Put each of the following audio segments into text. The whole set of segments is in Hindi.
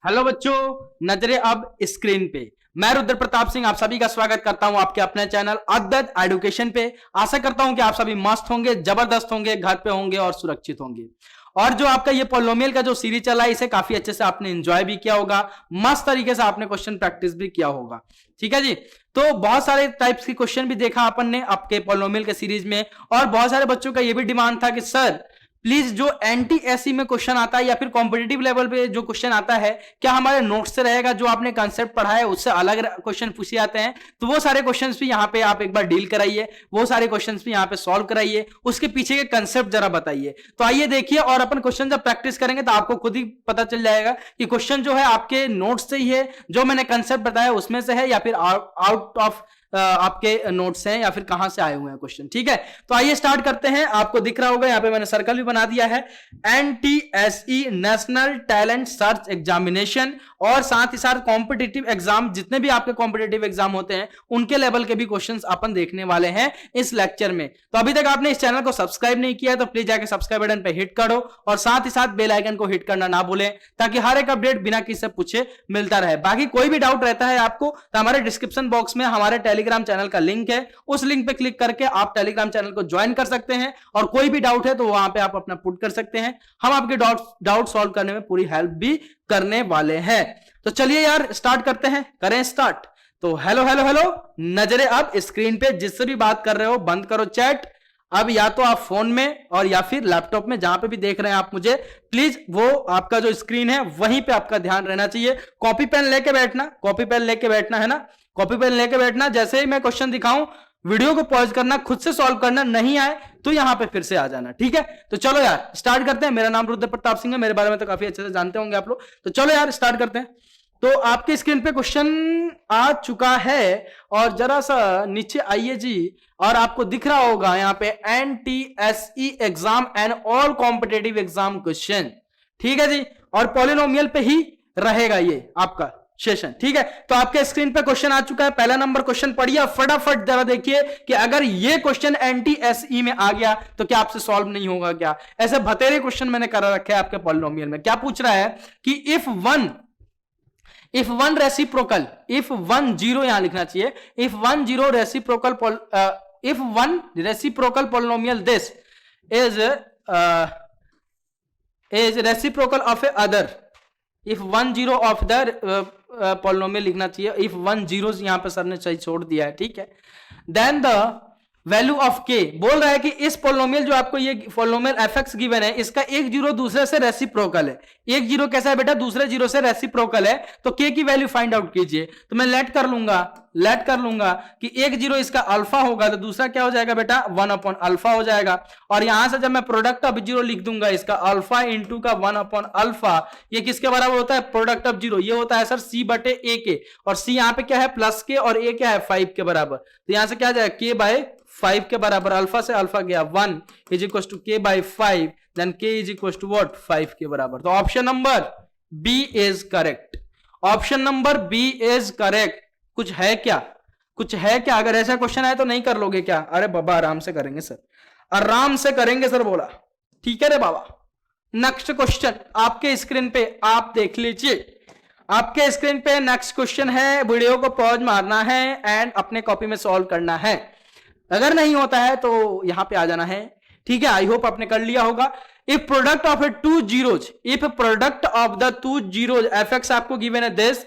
हेलो बच्चों, नजरे अब स्क्रीन पे। मैं रुद्र प्रताप सिंह आप सभी का स्वागत करता हूं आपके अपने चैनल अद्वैत एजुकेशन पे। आशा करता हूं कि आप सभी मस्त होंगे, जबरदस्त होंगे, घर पे होंगे और सुरक्षित होंगे। और जो आपका ये पॉलिनोमियल का जो सीरीज चला है, इसे काफी अच्छे से आपने एंजॉय भी किया होगा, मस्त तरीके से आपने क्वेश्चन प्रैक्टिस भी किया होगा। ठीक है जी। तो बहुत सारे टाइप्स की क्वेश्चन भी देखा अपन ने आपके पॉलिनोमियल के सीरीज में, और बहुत सारे बच्चों का यह भी डिमांड था कि सर प्लीज जो एनटी एसई में क्वेश्चन आता है या फिर कॉम्पिटिटिव लेवल पे जो क्वेश्चन आता है, क्या हमारे नोट्स से रहेगा? जो आपने कंसेप्ट पढ़ा है उससे अलग क्वेश्चन पूछे जाते हैं, तो वो सारे क्वेश्चंस भी यहाँ पे आप एक बार डील कराइए, वो सारे क्वेश्चंस भी यहाँ पे सॉल्व कराइए, उसके पीछे के कंसेप्ट जरा बताइए। तो आइए देखिए, और अपन क्वेश्चन जब प्रैक्टिस करेंगे तो आपको खुद ही पता चल जाएगा कि क्वेश्चन जो है आपके नोट्स से ही है, जो मैंने कंसेप्ट बताया उसमें से है, या फिर आउट ऑफ आपके नोट्स हैं, या फिर कहां से आए हुए हैं क्वेश्चन। ठीक है, तो आइए स्टार्ट करते हैं। आपको दिख रहा होगा यहाँ पे मैंने सर्कल भी बना दिया है, NTSE national talent search examination, और साथ ही साथ कॉम्पिटिटिव एग्जाम, जितने भी आपके कॉम्पिटिटिव एग्जाम होते हैं उनके लेवल के भी क्वेश्चंस अपन देखने वाले हैं इस लेक्चर में। तो अभी तक आपने इस चैनल को सब्सक्राइब नहीं किया तो प्लीज जाकर सब्सक्राइब बटन पे हिट करो, और साथ ही साथ बेल आइकन को हिट करना ना भूलें, ताकि हर एक अपडेट बिना किसी से पूछे मिलता रहे। बाकी कोई भी डाउट रहता है आपको तो हमारे डिस्क्रिप्शन बॉक्स में हमारे टेलीग्राम चैनल का लिंक है, उस लिंक पे क्लिक करके आप टेलीग्राम चैनल को ज्वाइन कर सकते हैं, और कोई भी डाउट है तो वहां पे आप अपना पुट कर सकते हैं। हम आपके डाउट सॉल्व करने में पूरी हेल्प भी करने वाले हैं। तो चलिए यार स्टार्ट करते हैं, करें स्टार्ट। तो हेलो हेलो हेलो, नजरें अब स्क्रीन पे, जिससे भी बात कर रहे हो बंद करो चैट। अब या तो आप फोन में और या फिर लैपटॉप में, जहां पे भी देख रहे हैं आप मुझे, प्लीज वो आपका जो स्क्रीन है वहीं पे आपका ध्यान रहना चाहिए। कॉपी पेन लेके बैठना, कॉपी पेन लेके बैठना है ना, कॉपी पेन लेके बैठना। जैसे ही मैं क्वेश्चन दिखाऊं वीडियो को पॉज करना, खुद से सॉल्व करना, नहीं आए तो यहां पे फिर से आ जाना। ठीक है, तो चलो यार स्टार्ट करते हैं। मेरा नाम रुद्र प्रताप सिंह है, मेरे बारे में तो काफी अच्छे से जानते होंगे आप लोग। तो चलो यार स्टार्ट करते हैं। तो आपके स्क्रीन पे क्वेश्चन आ चुका है, और जरा सा नीचे आइए जी, और आपको दिख रहा होगा यहाँ पे NTSE exam and all competitive exam question. ठीक है जी, और पॉलिनोमियल पे ही रहेगा ये आपका सेशन। ठीक है, तो आपके स्क्रीन पे क्वेश्चन आ चुका है। पहला नंबर क्वेश्चन पढ़िए, फटाफट जरा देखिए कि अगर ये क्वेश्चन एनटीएसई में आ गया तो क्या आपसे सॉल्व नहीं होगा क्या? ऐसे भतेरे क्वेश्चन मैंने कर रखे हैं आपके पॉलिनोमियल में। क्या पूछ रहा है कि if one reciprocal, if one zero यहां लिखना चाहिए, if one zero reciprocal, if one reciprocal polynomial this is reciprocal of A other, if one zero of the polynomial लिखना चाहिए, इफ वन जीरो यहां पे सर ने सही छोड़ दिया है। ठीक है, देन द वैल्यू ऑफ के, बोल रहा है कि इस पॉलिनोमियल जो आपको ये पॉलिनोमियल एफ एक्स गिवन है, इसका एक जीरो दूसरे से रेसिप्रोकल है। एक जीरो कैसा है बेटा? दूसरे जीरो से रेसिप्रोकल है, तो के की वैल्यू फाइंड आउट कीजिए। तो मैं लेट कर लूंगा कि एक जीरो इसका अल्फा होगा, तो दूसरा क्या हो जाएगा बेटा? 1 अल्फा हो जाएगा। और यहां से जब मैं प्रोडक्ट ऑफ जीरो लिख दूंगा, इसका अल्फा इंटू का 1 अल्फा, ये किसके बराबर होता है? प्रोडक्ट ऑफ जीरो, ये होता है सर सी बटे ए के, और सी यहां पे क्या है? प्लस के, और ए क्या है? 5 के बराबर। तो यहां से क्या जाएगा? के बाय 5 के बराबर। अल्फा से अल्फा गया 1 is equal to k by 5, then k is equal to what? 5 के बराबर। तो option number B is correct, option number B is correct. कुछ है क्या? कुछ है क्या? अगर ऐसा क्वेश्चन आए तो नहीं कर लोगे क्या? अरे बाबा आराम से करेंगे सर, आराम से करेंगे सर, बोला। ठीक है रे बाबा। नेक्स्ट क्वेश्चन आपके स्क्रीन पे आप देख लीजिए, आपके स्क्रीन पे नेक्स्ट क्वेश्चन है। वीडियो को पॉज मारना है एंड अपने कॉपी में सॉल्व करना है। अगर नहीं होता है तो यहां पे आ जाना है। ठीक है, आई होप आपने कर लिया होगा। If product of A two zeros, if product of the two zeros F x आपको गिवन है दिस,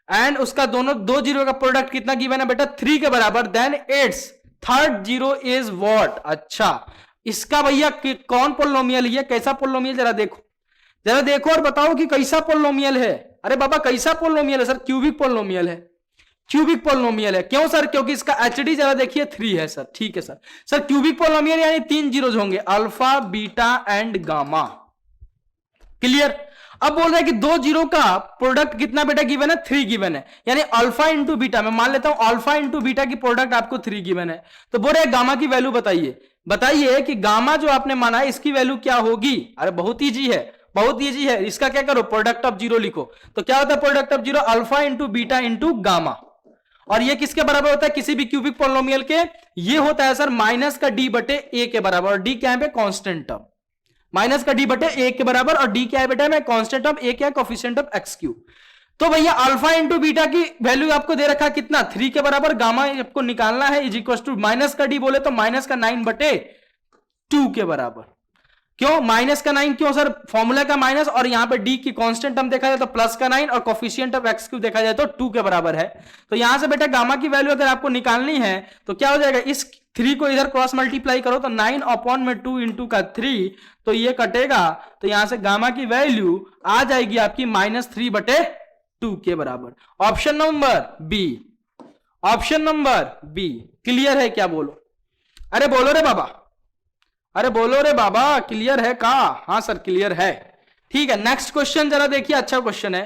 एंड उसका दोनों दो जीरो का प्रोडक्ट कितना गिवन है बेटा? 3 के बराबर, then it's third zero is what? अच्छा, इसका भैया कौन पोलिनोमियल है? कैसा पोलिनोमियल? जरा देखो और बताओ कि कैसा पोलिनोमियल है। अरे बाबा कैसा पोलिनोमियल है सर? क्यूबिक पोलिनोमियल है, क्यूबिक पोलिनोमियल है। क्यों सर? क्योंकि इसका एचडी जरा देखिए 3 है सर। ठीक है सर क्यूबिक पोलिनोमियल यानी 3 जीरोज होंगे, alpha beta and gamma. Clear? अब बोल रहा है कि दो जीरो का प्रोडक्ट कितना बेटा गिवन है? 3 गिवन है, यानी अल्फा इंटू बीटा। मैं मान लेता हूं अल्फा इंटू बीटा की प्रोडक्ट आपको 3 गिवन है, तो बोल रहे गामा की वैल्यू बताइए कि गामा जो आपने माना है इसकी वैल्यू क्या होगी? अरे बहुत ईजी है, बहुत ईजी है। इसका क्या करो? प्रोडक्ट ऑफ जीरो लिखो। तो क्या होता है product of zero? Alpha into beta into gamma. और ये किसके बराबर होता है किसी भी क्यूबिक पॉलिनोमियल के? ये होता है सर माइनस का डी बटे ए के बराबर, और डी क्या है? Constant term. माइनस का डी बटे ए के बराबर, और डी क्या है बेटा में कांस्टेंट ऑफ ए क्या है कोफिशिएंट ऑफ एक्स क्यूब। तो भैया अल्फा इंटू बीटा की वैल्यू आपको दे रखा है कितना 3 के बराबर, गामा आपको निकालना है इज इक्वल टू माइनस का डी बोले तो माइनस का 9 बटे 2 के बराबर। क्यों माइनस का 9, क्यों सर फॉर्मूला का माइनस, और यहां पे डी की कांस्टेंट हम देखा जाए तो प्लस का 9 और कोफिशिएंट ऑफ एक्स क्यूब देखा जाए तो 2 के बराबर है। तो यहां से बेटा गामा की वैल्यू अगर आपको निकालनी है तो क्या हो जाएगा, इस 3 को इधर क्रॉस मल्टीप्लाई करो तो 9 अपॉन में 2 इंटू का 3, तो ये कटेगा, तो यहां से गामा की वैल्यू आ जाएगी आपकी -3 बटे 2 के बराबर। Option number B, option number B clear है क्या? बोलो, अरे बोलो रे बाबा, अरे बोलो रे बाबा, क्लियर है का? हाँ सर क्लियर है। ठीक है, नेक्स्ट क्वेश्चन जरा देखिए, अच्छा क्वेश्चन है,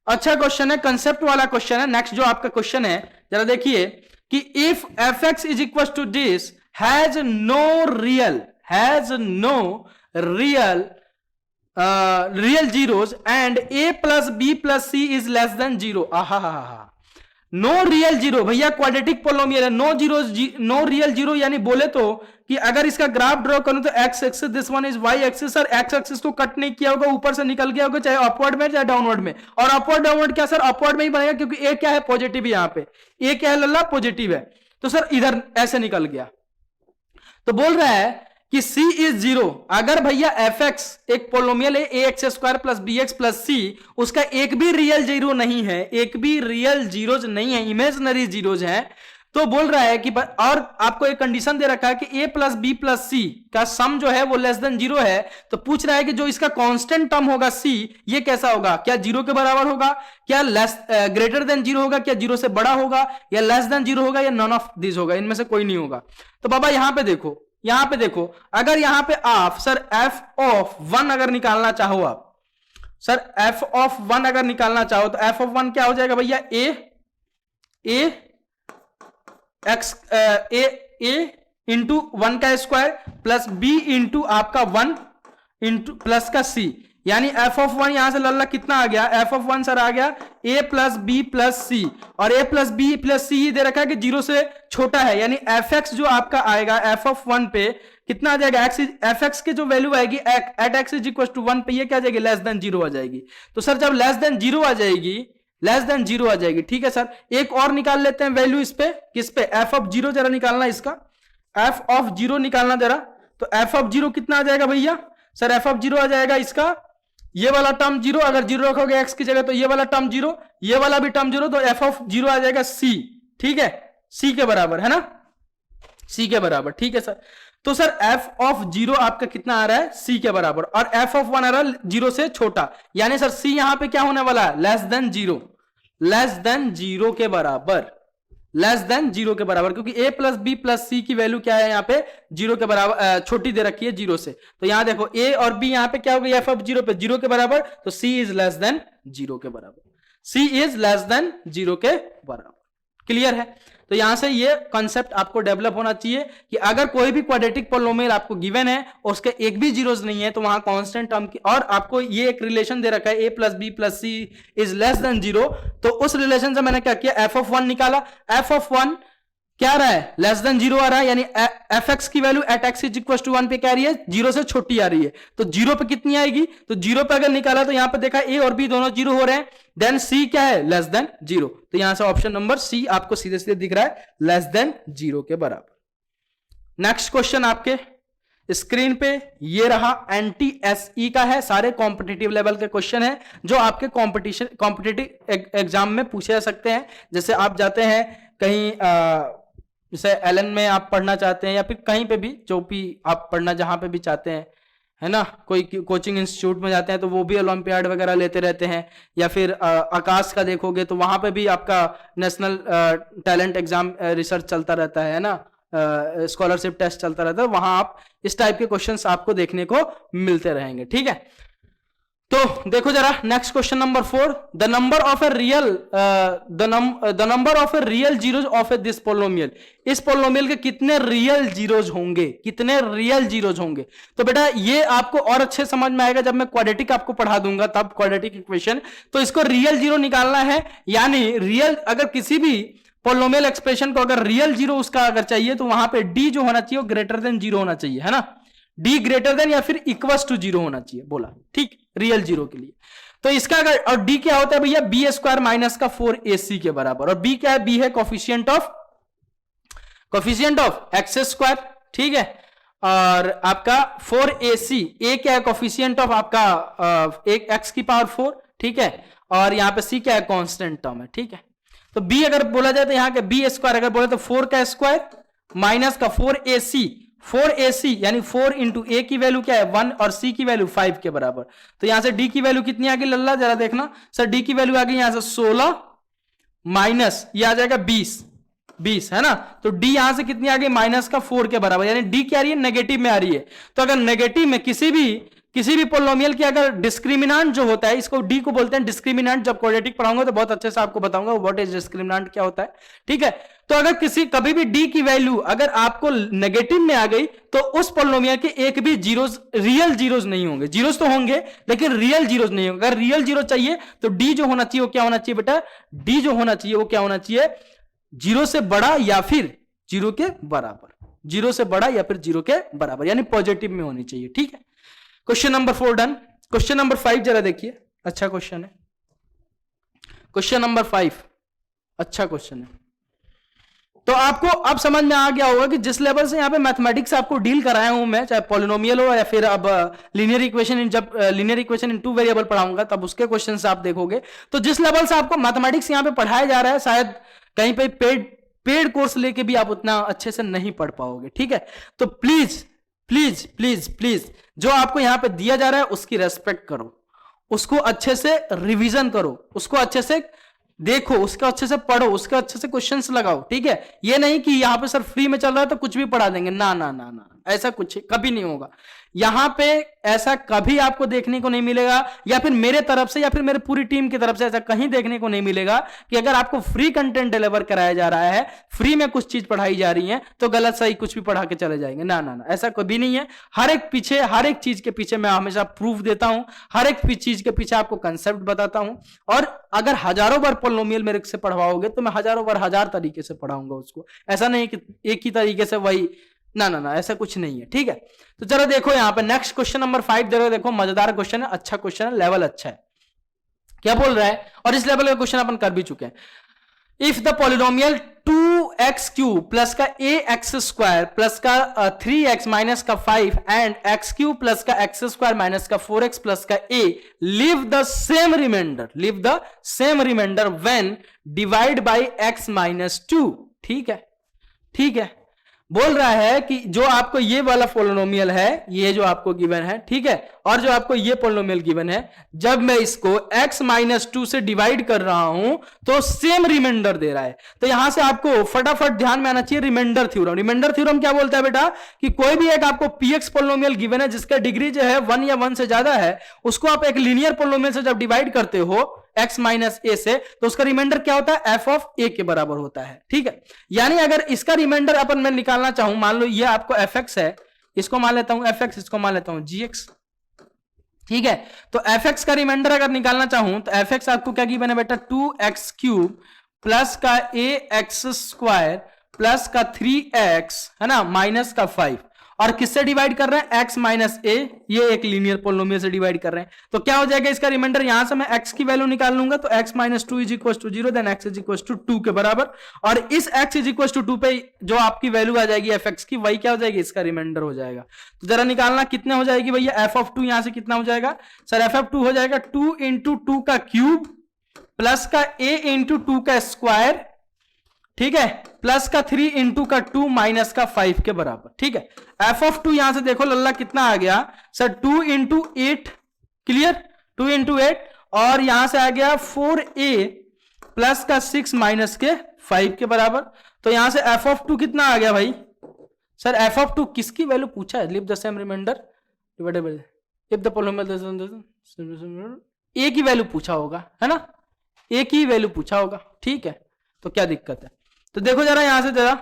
अच्छा क्वेश्चन है, कंसेप्ट वाला क्वेश्चन है। नेक्स्ट जो आपका क्वेश्चन है जरा देखिए कि if f x is equal to this has no real zeros and a plus b plus c is less than 0। No real zero भैया क्वाड्रेटिक पोलिनोमियल है, नो रियल जीरो, यानी बोले तो कि अगर इसका ग्राफ ड्रॉ करूं तो x axis, this one is y axis. Sir x axis को कट नहीं किया होगा, ऊपर से निकल गया होगा, चाहे अपवर्ड में चाहे डाउनवर्ड में, और अपवर्ड डाउनवर्ड क्या सर अपवर्ड में ही बनेगा, क्योंकि ए क्या है पॉजिटिव, यहां पे ए क्या है लल्ला पॉजिटिव है, तो सर इधर ऐसे निकल गया। तो बोल रहा है कि C इज 0, अगर भैया एफ एक्स एक पोलिनोमियल है a x square plus b x plus c, उसका एक भी रियल जीरो नहीं है, एक भी रियल जीरोज नहीं है, इमेजिनरी जीरोज हैं, तो बोल रहा है कि और आपको एक कंडीशन दे रखा है कि ए प्लस बी प्लस सी का सम जो है वो लेस देन 0 है। तो पूछ रहा है कि जो इसका कांस्टेंट टर्म होगा C, ये कैसा होगा, क्या 0 के बराबर होगा, क्या लेस ग्रेटर देन 0 होगा, क्या 0 से बड़ा होगा, या लेस देन 0 होगा, या नॉन ऑफ दिस होगा, इनमें से कोई नहीं होगा। तो बाबा यहां पे देखो, यहां पे देखो, अगर यहां पे आप सर f ऑफ 1 अगर निकालना चाहो, आप सर f ऑफ 1 अगर निकालना चाहो तो f ऑफ 1 क्या हो जाएगा भैया, a एक्स ए इंटू 1 का स्क्वायर प्लस b इंटू आपका 1 इंटू प्लस का c, यानी f ऑफ 1 यहां से लल्ला कितना आ गया, f ऑफ 1 सर आ गया a प्लस बी प्लस सी, और a प्लस बी प्लस सी दे रखा है कि 0 से छोटा है, यानी एफ एक्स जो आपका आएगा f ऑफ 1 पे कितना आ जाएगा, एफ एक्स की जो वैल्यू आएगी at x is equal to 1 पे ये क्या आ जाएगी, लेस देन 0 आ जाएगी। तो सर जब लेस देन 0 आ जाएगी, लेस देन 0 आ जाएगी, ठीक है सर। एक और निकाल लेते हैं वैल्यू इस पे, किस पे, f ऑफ 0 जरा निकालना, इसका f ऑफ 0 निकालना जरा, तो f ऑफ 0 कितना आ जाएगा भैया, सर f ऑफ 0 आ जाएगा इसका ये वाला टर्म 0, अगर 0 रखोगे x की जगह तो ये वाला टर्म 0, ये वाला भी टर्म 0, तो f ऑफ 0 आ जाएगा c, ठीक है, c के बराबर है ना, c के बराबर, ठीक है सर। तो सर f ऑफ 0 आपका कितना आ रहा है, c के बराबर, और f ऑफ 1 आ रहा है 0 से छोटा, यानी सर c यहां पे क्या होने वाला है, लेस देन 0, लेस देन 0 के बराबर, लेस देन 0 के बराबर, क्योंकि a प्लस बी प्लस सी की वैल्यू क्या है यहाँ पे 0 के बराबर, छोटी दे रखी है 0 से, तो यहां देखो a और b यहाँ पे क्या हो गई, f ऑफ 0 पे 0 के बराबर, तो c इज लेस देन 0 के बराबर, c इज लेस देन 0 के बराबर। क्लियर है? तो यहां से ये कॉन्सेप्ट आपको डेवलप होना चाहिए कि अगर कोई भी क्वाड्रेटिक पोलिनोमियल आपको गिवन है और उसके एक भी जीरोस नहीं है तो वहां कांस्टेंट टर्म की, और आपको ये एक रिलेशन दे रखा है a plus b plus c is less than 0, तो उस रिलेशन से मैंने क्या किया, f ऑफ 1 निकाला, f ऑफ 1 क्या आ रहा है, लेस देन 0 आ रहा है, यानी एफ एक्स की value at x is equal to 1 पे क्या आ रही है, 0 से छोटी आ रही है, तो 0 पे कितनी आएगी, तो 0 पे अगर निकाला तो यहां पे देखा a और b दोनों 0 हो रहे हैं, देन c क्या है, लेस देन 0, तो यहां से ऑप्शन नंबर c आपको सीधे सीधे दिख रहा है, लेस देन 0 के बराबर। नेक्स्ट क्वेश्चन आपके स्क्रीन पे ये रहा, NTSE का है, सारे कॉम्पिटिटिव लेवल के क्वेश्चन है जो आपके कॉम्पिटिटिव एग्जाम में पूछे जा सकते हैं। जैसे आप जाते हैं कहीं जैसे एलन में आप पढ़ना चाहते हैं, या फिर कहीं पे भी जो भी आप पढ़ना जहां पे भी चाहते हैं, है ना, कोई कोचिंग इंस्टीट्यूट में जाते हैं तो वो भी ओलंपियाड वगैरह लेते रहते हैं, या फिर आकाश का देखोगे तो वहां पे भी आपका नेशनल टैलेंट एग्जाम रिसर्च चलता रहता है ना, स्कॉलरशिप टेस्ट चलता रहता है, वहां आप इस टाइप के क्वेश्चंस आपको देखने को मिलते रहेंगे, ठीक है। तो देखो जरा next question number 4, the number of a real zeros of A this polynomial, इस पोलिनोमियल के कितने रियल जीरोज होंगे, कितने रियल जीरोज होंगे। तो बेटा ये आपको और अच्छे समझ में आएगा जब मैं क्वाड्रेटिक आपको पढ़ा दूंगा, तब क्वाड्रेटिक इक्वेशन, तो इसको रियल जीरो निकालना है, यानी रियल अगर किसी भी पोलिनोमियल एक्सप्रेशन को अगर रियल जीरो उसका अगर चाहिए तो वहां पे d जो होना चाहिए वो ग्रेटर देन 0 होना चाहिए, है ना, डी ग्रेटर देन या फिर इक्वल टू 0 होना चाहिए बोला, ठीक, रियल 0 के लिए। तो इसका अगर, और डी क्या होता है भैया, बी स्क्वायर माइनस का 4ac के बराबर, और बी क्या है, बी है कोफिशिएंट ऑफ एक्स स्क्वायर, ठीक है, और आपका 4ac, ए क्या है, कोफिशिएंट ऑफ आपका एक एक्स की पावर 4, ठीक है, और यहां पे सी क्या है, कांस्टेंट टर्म है, ठीक है। तो बी अगर बोला जाए तो यहां के बी स्क्वायर अगर बोले तो 4 का स्क्वायर माइनस का 4ac यानी 4 इंटू ए की वैल्यू क्या है 1 और सी की वैल्यू 5 के बराबर। तो यहां से डी की वैल्यू कितनी आ गई लल्ला, जरा देखना सर, डी की वैल्यू आ गई यहां से 16 माइनस ये आ जाएगा 20 है ना। तो डी यहां से कितनी आ गई, माइनस का 4 के बराबर, यानी डी क्या आ रही है, नेगेटिव में आ रही है। तो अगर नेगेटिव में किसी भी पोलिनोमियल की अगर डिस्क्रिमिनांट जो होता है, इसको डी को बोलते हैं डिस्क्रिमिनांट, जब क्वाड्रेटिक पढ़ाऊंगा तो बहुत अच्छे से आपको बताऊंगा व्हाट इज डिस्क्रिमिनांट क्या होता है, ठीक है। तो अगर कभी भी डी की वैल्यू अगर आपको नेगेटिव में आ गई तो उस पोलिनोमियल के एक भी जीरोस, रियल जीरोस नहीं होंगे, जीरोस तो होंगे लेकिन रियल जीरोस नहीं होंगे। अगर रियल जीरो चाहिए तो डी जो होना चाहिए वो क्या होना चाहिए बेटा, डी जो होना चाहिए वो क्या होना चाहिए, 0 से बड़ा या फिर 0 के बराबर, 0 से बड़ा या फिर 0 के बराबर, यानी पॉजिटिव में होनी चाहिए, ठीक है। Question number 4 done. Question number 5 जरा देखिए, अच्छा क्वेश्चन है। क्वेश्चन नंबर 5 अच्छा क्वेश्चन है। तो आपको अब समझ में आ गया होगा कि जिस लेवल से यहां पे मैथमेटिक्स आपको डील कराया हूं मैं, चाहे पॉलिनोमियल हो या फिर अब लीनियर इक्वेशन, जब लीनियर इक्वेशन इन 2 वेरिएबल पढ़ाऊंगा तब उसके क्वेश्चंस आप देखोगे। तो जिस लेवल से आपको मैथमेटिक्स यहां पे पढ़ाया जा रहा है, शायद कहीं पे पेड कोर्स लेके भी आप उतना अच्छे से नहीं पढ़ पाओगे, ठीक है। तो प्लीज प्लीज प्लीज प्लीज जो आपको यहां पे दिया जा रहा है उसकी रेस्पेक्ट करो, उसको अच्छे से रिवीजन करो, उसको अच्छे से देखो, उसका अच्छे से पढ़ो, उसके अच्छे से क्वेश्चंस लगाओ, ठीक है। ये नहीं कि यहां पे सर फ्री में चल रहा है तो कुछ भी पढ़ा देंगे, ना ना ना ना, ऐसा कुछ कभी नहीं होगा। यहां पे ऐसा कभी आपको देखने को नहीं मिलेगा, या फिर मेरे तरफ से या फिर मेरे पूरी टीम की तरफ से ऐसा कहीं देखने को नहीं मिलेगा कि अगर आपको फ्री कंटेंट डिलीवर कराया जा रहा है, फ्री में कुछ चीज पढ़ाई जा रही है तो गलत सही कुछ भी पढ़ा के चले जाएंगे, ना ना ना, ऐसा कभी नहीं है। हर एक चीज के पीछे मैं हमेशा प्रूफ देता हूं, हर एक चीज के पीछे आपको कंसेप्ट बताता हूं, और अगर हजारों बार पोलिनोमियल मेरे से पढ़वाओगे तो मैं हजारों बार हजार तरीके से पढ़ाऊंगा उसको, ऐसा नहीं कि एक ही तरीके से वही, ना ना ना, ऐसा कुछ नहीं है, ठीक है। तो जरा देखो यहां पे नेक्स्ट क्वेश्चन नंबर 5 जरा देखो, मजेदार क्वेश्चन है, अच्छा क्वेश्चन है, लेवल अच्छा है। क्या बोल रहा है, और इस लेवल का क्वेश्चन अपन कर भी चुके हैं। If the polynomial 2x cube plus का ax स्क्वायर प्लस का 3x माइनस का 5 एंड x क्यूब प्लस का x स्क्वायर माइनस का 4x प्लस का a leave the same remainder when divide by x minus 2, ठीक है, ठीक है। बोल रहा है कि जो आपको ये वाला पोलिनोमियल है, ये जो आपको गिवन है, ठीक है, और जो आपको ये पोलिनोमियल गिवन है, जब मैं इसको x माइनस 2 से डिवाइड कर रहा हूं तो सेम रिमाइंडर दे रहा है। तो यहां से आपको फटाफट ध्यान में आना चाहिए रिमाइंडर थ्योरम। रिमाइंडर थ्योरम क्या बोलता है बेटा, कि कोई भी एक आपको px पोलिनोमियल गिवन है जिसका डिग्री जो है 1 या 1 से ज्यादा है, उसको आप एक लीनियर पोलिनोमियल से जब डिवाइड करते हो x माइनस ए से, तो उसका रिमाइंडर क्या होता है, f ऑफ a के बराबर होता है, ठीक है। यानी अगर इसका रिमाइंडर अपन मैं निकालना चाहूं, मान लो ये आपको fx है, इसको मान लेता हूं fx, इसको मान लेता हूं gx, ठीक है। तो fx का रिमाइंडर अगर निकालना चाहूं तो fx आपको क्या गिवन है बेटा, 2x क्यूब प्लस का ax स्क्वायर प्लस का 3x है ना माइनस का 5, और किससे डिवाइड कर रहे हैं, x माइनस a, ये एक लीनियर पोलिनोमियल से डिवाइड कर रहे हैं। तो क्या हो जाएगा इसका रिमाइंडर, यहां से मैं x की वैल्यू निकाल लूंगा तो x minus 2 is equal to 0, then x is equal to 2 के बराबर, और इस x इज इक्वल टू 2 पे जो आपकी वैल्यू आ जाएगी fx की, वही क्या हो जाएगी, इसका रिमाइंडर हो जाएगा। तो जरा निकालना कितने हो जाएगी भैया, f ऑफ 2 यहां से कितना हो जाएगा सर, f ऑफ 2 हो जाएगा 2 इंटू 2 का क्यूब प्लस का a इंटू 2 का स्क्वायर, ठीक है, प्लस का 3 इंटू का 2 माइनस का 5 के बराबर, ठीक है। f ऑफ 2 यहां से देखो लल्ला कितना आ गया सर, 2 इंटू 8, क्लियर, 2 इंटू 8, और यहां से आ गया 4a प्लस का 6 माइनस के 5 के बराबर। तो यहां से f ऑफ 2 कितना आ गया भाई सर, f ऑफ 2 किसकी वैल्यू पूछा है, leave the same remainder divided by if the polynomial, a की वैल्यू पूछा होगा, है ना, a की वैल्यू पूछा होगा, ठीक है। तो क्या दिक्कत है, तो देखो जरा यहां से जरा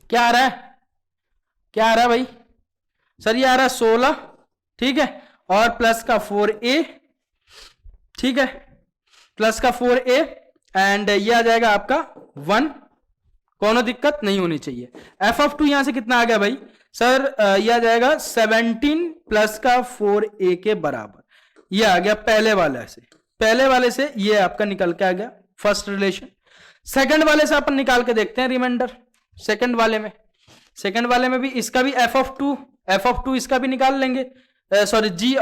क्या आ रहा है, क्या आ रहा है भाई सर, ये आ रहा है 16, ठीक है, और प्लस का 4a, ठीक है, प्लस का 4a, एंड ये आ जाएगा आपका 1, कोनो दिक्कत नहीं होनी चाहिए। f ऑफ 2 यहां से कितना आ गया भाई सर ये आ जाएगा 17 प्लस का 4a के बराबर। ये आ गया पहले वाले से ये आपका निकल के आ गया फर्स्ट रिलेशन। सेकंड वाले से अपन निकाल के देखते हैं रिमाइंडर। सेकंड वाले में भी इसका भी f ऑफ 2 इसका भी निकाल लेंगे। सॉरी g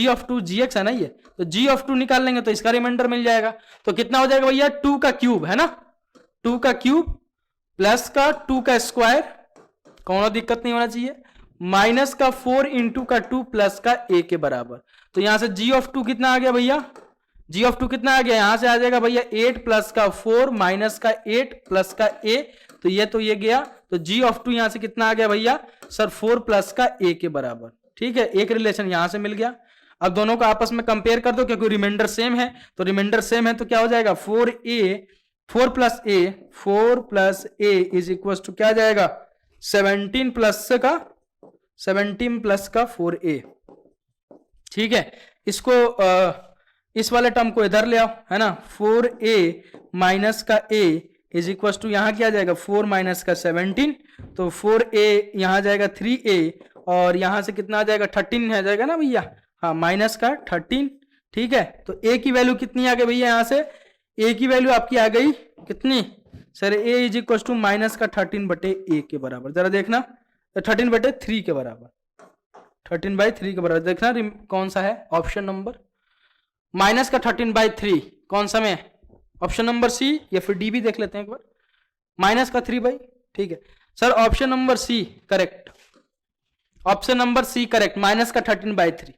ऑफ 2 gx है ना ये, तो g ऑफ 2 निकाल लेंगे तो इसका रिमाइंडर मिल जाएगा। तो कितना हो जाएगा भैया 2 का क्यूब है ना, 2 का क्यूब प्लस का 2 का स्क्वायर, कोनो दिक्कत नहीं होना चाहिए, माइनस का 4 इंटू का 2 प्लस का a के बराबर। तो यहां से g ऑफ 2 कितना आ गया भैया, g ऑफ 2 कितना आ गया, यहां से आ जाएगा भैया 8 प्लस का 4 माइनस का 8 प्लस का a, तो ये गया। तो g ऑफ 2 यहां से कितना आ गया भैया सर 4 प्लस का a के बराबर। ठीक है, एक रिलेशन यहां से मिल गया। अब दोनों को आपस में कंपेयर कर दो क्योंकि रिमाइंडर सेम है, तो क्या हो जाएगा 4 plus a is equal to क्या आ जाएगा 17 प्लस का 4a। ठीक है, इसको इस वाले टर्म को इधर ले आओ है ना, 4a माइनस का a इज इक्वल टू यहां क्या आ जाएगा 4 माइनस का 17, तो 4a यहां जाएगा 3a और यहां से कितना आ जाएगा 13 आ जाएगा ना भैया, हाँ माइनस का 13। ठीक है, तो a की वैल्यू कितनी आ गई भैया, यहां से a की वैल्यू आपकी आ गई कितनी sir, a is equal to minus का 13 बटे a के बराबर। जरा देखना 13 बटे 3 के बराबर, 13/3 के बराबर। देखना कौन सा है ऑप्शन नंबर, माइनस का 13/3 कौन सा में, ऑप्शन नंबर सी या फिर डी भी देख लेते हैं एक बार, माइनस का 3/। ठीक है sir, option number C correct, option number C correct, minus का 13/3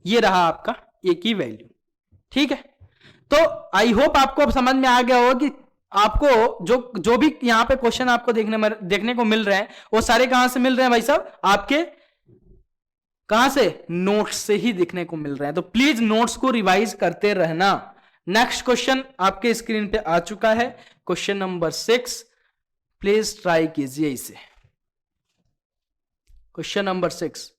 ये रहा आपका ए की वैल्यू। ठीक है, तो आई होप आपको अब समझ में आ गया होगा कि आपको जो भी यहां पे क्वेश्चन आपको देखने को मिल रहे हैं वो सारे कहां से मिल रहे हैं भाई साहब, आपके कहां से, नोट्स से ही दिखने को मिल रहे हैं। तो प्लीज नोट्स को रिवाइज करते रहना। नेक्स्ट क्वेश्चन आपके स्क्रीन पे आ चुका है, क्वेश्चन नंबर 6, प्लीज ट्राई कीजिए इसे। क्वेश्चन नंबर 6,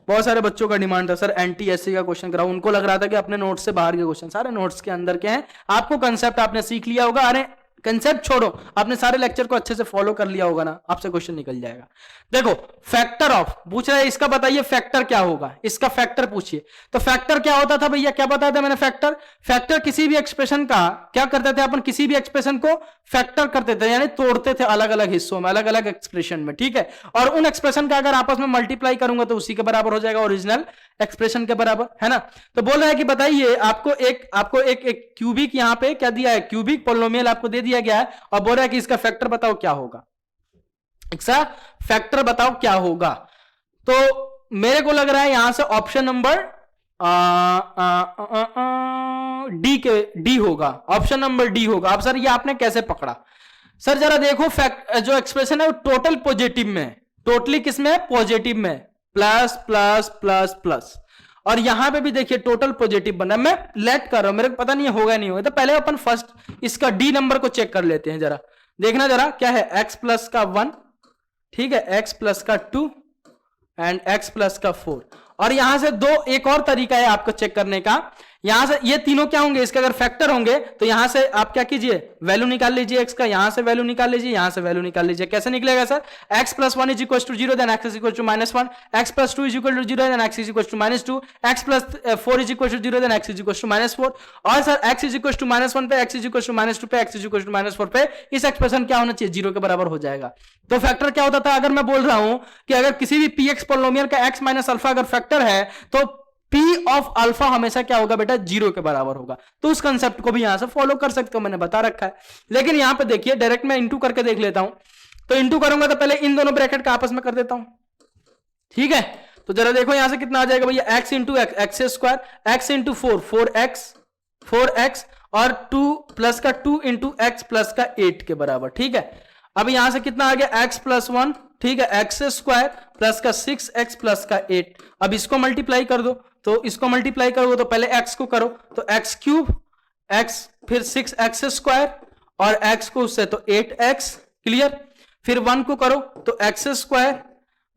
बहुत सारे बच्चों का डिमांड था सर एनटीएससी का क्वेश्चन कराओ, उनको लग रहा था कि अपने नोट्स से बाहर के क्वेश्चन, सारे नोट्स के अंदर के हैं। आपको कंसेप्ट आपने सीख लिया होगा, अरे कंसेप्ट छोड़ो, आपने सारे लेक्चर को अच्छे से फॉलो कर लिया होगा ना, आपसे क्वेश्चन निकल जाएगा। देखो फैक्टर ऑफ पूछ रहा है, इसका बताइए फैक्टर क्या होगा, इसका फैक्टर पूछिए। तो फैक्टर क्या होता था भैया, क्या बताया था मैंने, फैक्टर किसी भी एक्सप्रेशन का क्या करते थे अपन, किसी भी एक्सप्रेशन को फैक्टर करते थे, यानी तोड़ते थे अलग अलग हिस्सों में, अलग अलग एक्सप्रेशन में। ठीक है, और उन एक्सप्रेशन का अगर आपस में मल्टीप्लाई करूंगा तो उसी के बराबर हो जाएगा, ओरिजिनल एक्सप्रेशन के बराबर, है ना। तो बोल रहा है कि बताइए आपको एक क्यूबिक यहां पे क्या दिया है, क्यूबिक पोलिनोमियल आपको दे दिया गया है और बोल रहा है कि इसका फैक्टर बताओ क्या होगा, इसका फैक्टर बताओ क्या होगा। तो मेरे को लग रहा है यहां से ऑप्शन नंबर डी होगा, ऑप्शन नंबर डी होगा। अब सर ये आपने कैसे पकड़ा, सर जरा देखो जो एक्सप्रेशन है वो टोटल पॉजिटिव में, टोटली किसमें, पॉजिटिव में, प्लस प्लस प्लस प्लस, और यहां पे भी देखिए टोटल पॉजिटिव बना। मैं लेट कर रहा हूं, मेरे को पता नहीं होगा नहीं होगा, तो पहले अपन फर्स्ट इसका डी नंबर को चेक कर लेते हैं। जरा देखना जरा क्या है, x प्लस का 1, ठीक है, x प्लस का 2 एंड x प्लस का 4। और यहां से एक और तरीका है आपको चेक करने का, यहां से ये तीनों क्या होंगे, इसके अगर फैक्टर होंगे तो यहां से आप क्या कीजिए, वैल्यू निकाल लीजिए x का, यहां से वैल्यू निकाल लीजिए, यहां से वैल्यू निकाल लीजिए। कैसे निकलेगा sir, x plus 1 is equal to 0 then x is equal to -1, x plus 2 is equal to 0 then x is equal to -2, x plus 4 is equal to 0 then x is equal to -4। और sir x is equal to -1 पे, x इज इक्वल टू -2 पे, x इज इक्वल टू -4 पे इस एक्सप्रेशन क्या होना चाहिए, 0 के बराबर हो जाएगा। तो फैक्टर क्या होता था, अगर मैं बोल रहा हूं कि अगर किसी भी px पोलिनोमियल का x माइनस अल्फा अगर फैक्टर है तो P ऑफ अल्फा हमेशा क्या होगा बेटा, 0 के बराबर होगा। तो उस कंसेप्ट को भी यहां से फॉलो कर सकते हो, मैंने बता रखा है। लेकिन यहां पे देखिए डायरेक्ट मैं इंटू करके देख लेता हूं, तो इंटू करूंगा तो पहले इन दोनों ब्रैकेट का आपस में कर देता हूं, ठीक है। तो जरा देखो यहां से कितना आ जाएगा भैया, x into x square, x into 4x और 2 प्लस का 2 इंटू एक्स प्लस का 8 के बराबर, ठीक है। अब यहां से कितना आ गया, x प्लस 1, ठीक है, एक्स स्क्वायर प्लस का 6x प्लस का 8। अब इसको मल्टीप्लाई कर दो, तो इसको मल्टीप्लाई करोगे तो पहले x को करो तो x क्यूब, x फिर 6x स्क्वायर और x को उससे तो 8x, क्लियर। फिर 1 को करो तो x स्क्वायर,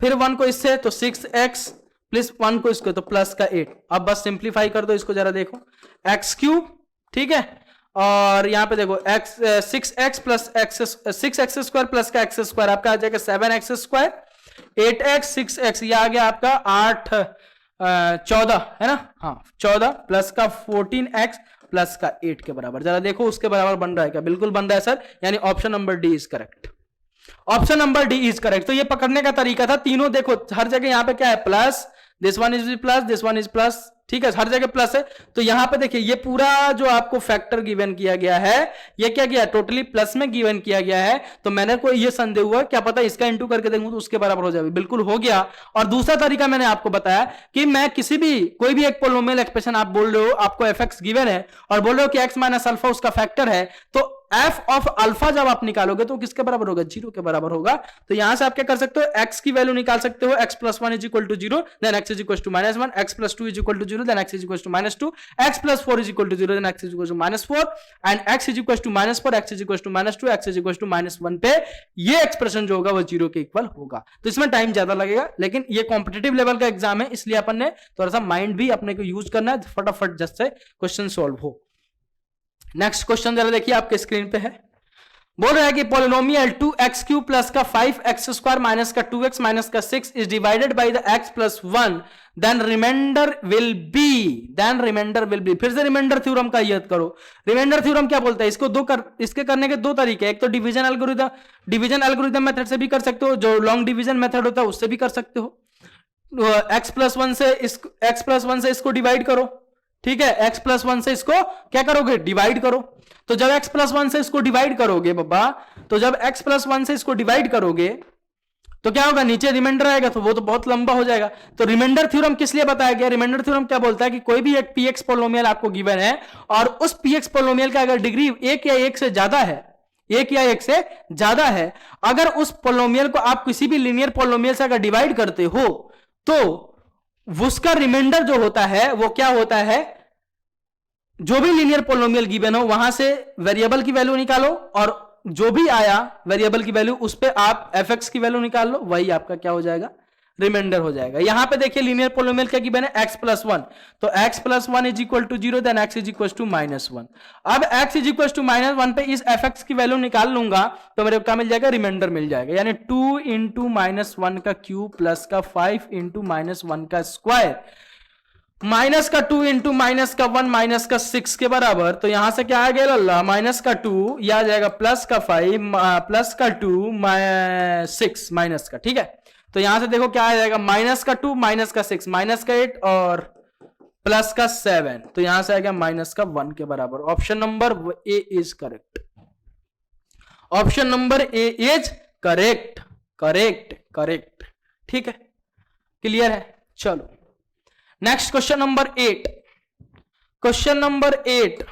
फिर 1 को इससे तो 6x प्लस 1 को इसको तो प्लस का 8। अब बस सिंप्लीफाई कर दो इसको, जरा देखो x क्यूब, ठीक है, और यहां पे देखो x 6x plus x 6x square plus का x स्क्वायर आपका आ जाएगा 7x स्क्वायर 8x 6x ये आ गया आपका 8 14 है ना, हाँ 14 प्लस का 14x प्लस का 8 के बराबर। जरा देखो उसके बराबर बन रहा है क्या? बिल्कुल बन रहा है सर, यानी option number D is correct. Option number D is correct. तो ये पकड़ने का तरीका था, तीनों देखो हर जगह यहां पे क्या है, plus, this one is plus, this one is plus, ठीक है, हर जगह प्लस है। तो यहां पे देखिए ये पूरा जो आपको फैक्टर गिवन किया गया है, ये क्या किया, टोटली प्लस में गिवन किया गया है। तो मैंने कोई ये संदेह हुआ, क्या पता इसका इंटू करके देखूं तो उसके बराबर हो जाए, बिल्कुल हो गया। और दूसरा तरीका मैंने आपको बताया कि मैं किसी भी कोई भी एक पोलिनोमियल एक्सप्रेशन आप बोल रहे हो, आपको एफ एक्स गिवन है और बोल रहे हो कि एक्स माइनस अल्फा उसका फैक्टर है, तो एफ ऑफ अल्फा जब आप निकालोगे तो किसके बराबर होगा, 0 के बराबर होगा। तो यहां से आप क्या कर सकते हो, एक्स की वैल्यू निकाल सकते हो, x plus 1 is equal to 0 then x is equal to minus 1, x plus 2 is equal to 0 then x is equal to minus 2, x plus 4 is equal to 0 then x is equal to minus 4 and x is equal to minus 4, x is equal to minus 2, x is equal to minus 1 पे ये एक्सप्रेशन जो होगा वो 0 के इक्वल होगा। तो इसमें टाइम ज्यादा लगेगा, लेकिन ये कॉम्पिटिटिव लेवल का एग्जाम है, इसलिए अपन ने थोड़ा सा माइंड भी अपने को यूज करना है, फटाफट जस्ट से क्वेश्चन सॉल्व हो। नेक्स्ट क्वेश्चन जरा देखिए आपके स्क्रीन पे है, बोल रहा है कि पोलिनोमियल 2x क्यूब प्लस का 5x स्क्वायर माइनस का 2x माइनस का 6 is divided by the x plus 1 then remainder will be. फिर से रिमाइंडर थ्योरम का याद करो। रिमाइंडर थ्योरम क्या बोलता है, इसके करने के दो तरीके, एक तो डिवीजन एल्गोरिथम मेथड से भी कर सकते हो, जो लॉन्ग डिवीजन मेथड होता है उससे भी कर सकते हो। x प्लस 1 से इसको डिवाइड करो, ठीक है, x प्लस 1 से इसको क्या करोगे, डिवाइड करो। तो जब x प्लस 1 से इसको डिवाइड करोगे बाबा, तो जब x प्लस 1 से इसको डिवाइड करोगे तो क्या होगा, नीचे रिमाइंडर आएगा, तो वो तो बहुत लंबा हो जाएगा। तो रिमाइंडर थ्योरम किस लिए बताया गया, रिमाइंडर थ्योरम क्या बोलता है कि कोई भी एक px पोलिनोमियल आपको गिवन है और उस px पोलिनोमियल का अगर डिग्री 1 या 1 से ज्यादा है, 1 या 1 से ज्यादा है, अगर उस पोलिनोमियल को आप किसी भी लीनियर पोलिनोमियल से अगर डिवाइड करते हो तो उसका रिमाइंडर जो होता है वो क्या होता है, जो भी लीनियर पोलिनोमियल गिवन हो वहां से वेरिएबल की वैल्यू निकालो और जो भी आया वेरिएबल की वैल्यू उस पे आप एफ एक्स की वैल्यू निकाल लो, वही आपका क्या हो जाएगा, रिमाइंडर हो जाएगा। यहां पे देखिए लीनियर पोलिनोमियल क्या गिवन है, x प्लस 1, तो x plus 1 is equal to 0 then x is equal to minus 1। अब x is equal to minus 1 पे इस एफ एक्स की वैल्यू निकाल लूंगा तो मेरे को क्या मिल जाएगा, रिमाइंडर मिल जाएगा, यानी 2 इंटू माइनस 1 का क्यूब प्लस का 5 इंटू माइनस 1 का स्क्वायर माइनस का 2 इंटू माइनस का 1 माइनस का 6 के बराबर। तो यहां से क्या आ गया, माइनस का 2 यह आ जाएगा प्लस का 5 प्लस का 2 6 माइनस का, ठीक है। तो यहां से देखो क्या आ जाएगा, माइनस का 2 माइनस का 6 माइनस का 8 और प्लस का 7, तो यहां से आ गया माइनस का 1 के बराबर। Option number A is correct, option number A is correct, correct, ठीक है, क्लियर है। चलो next question number 8, question number 8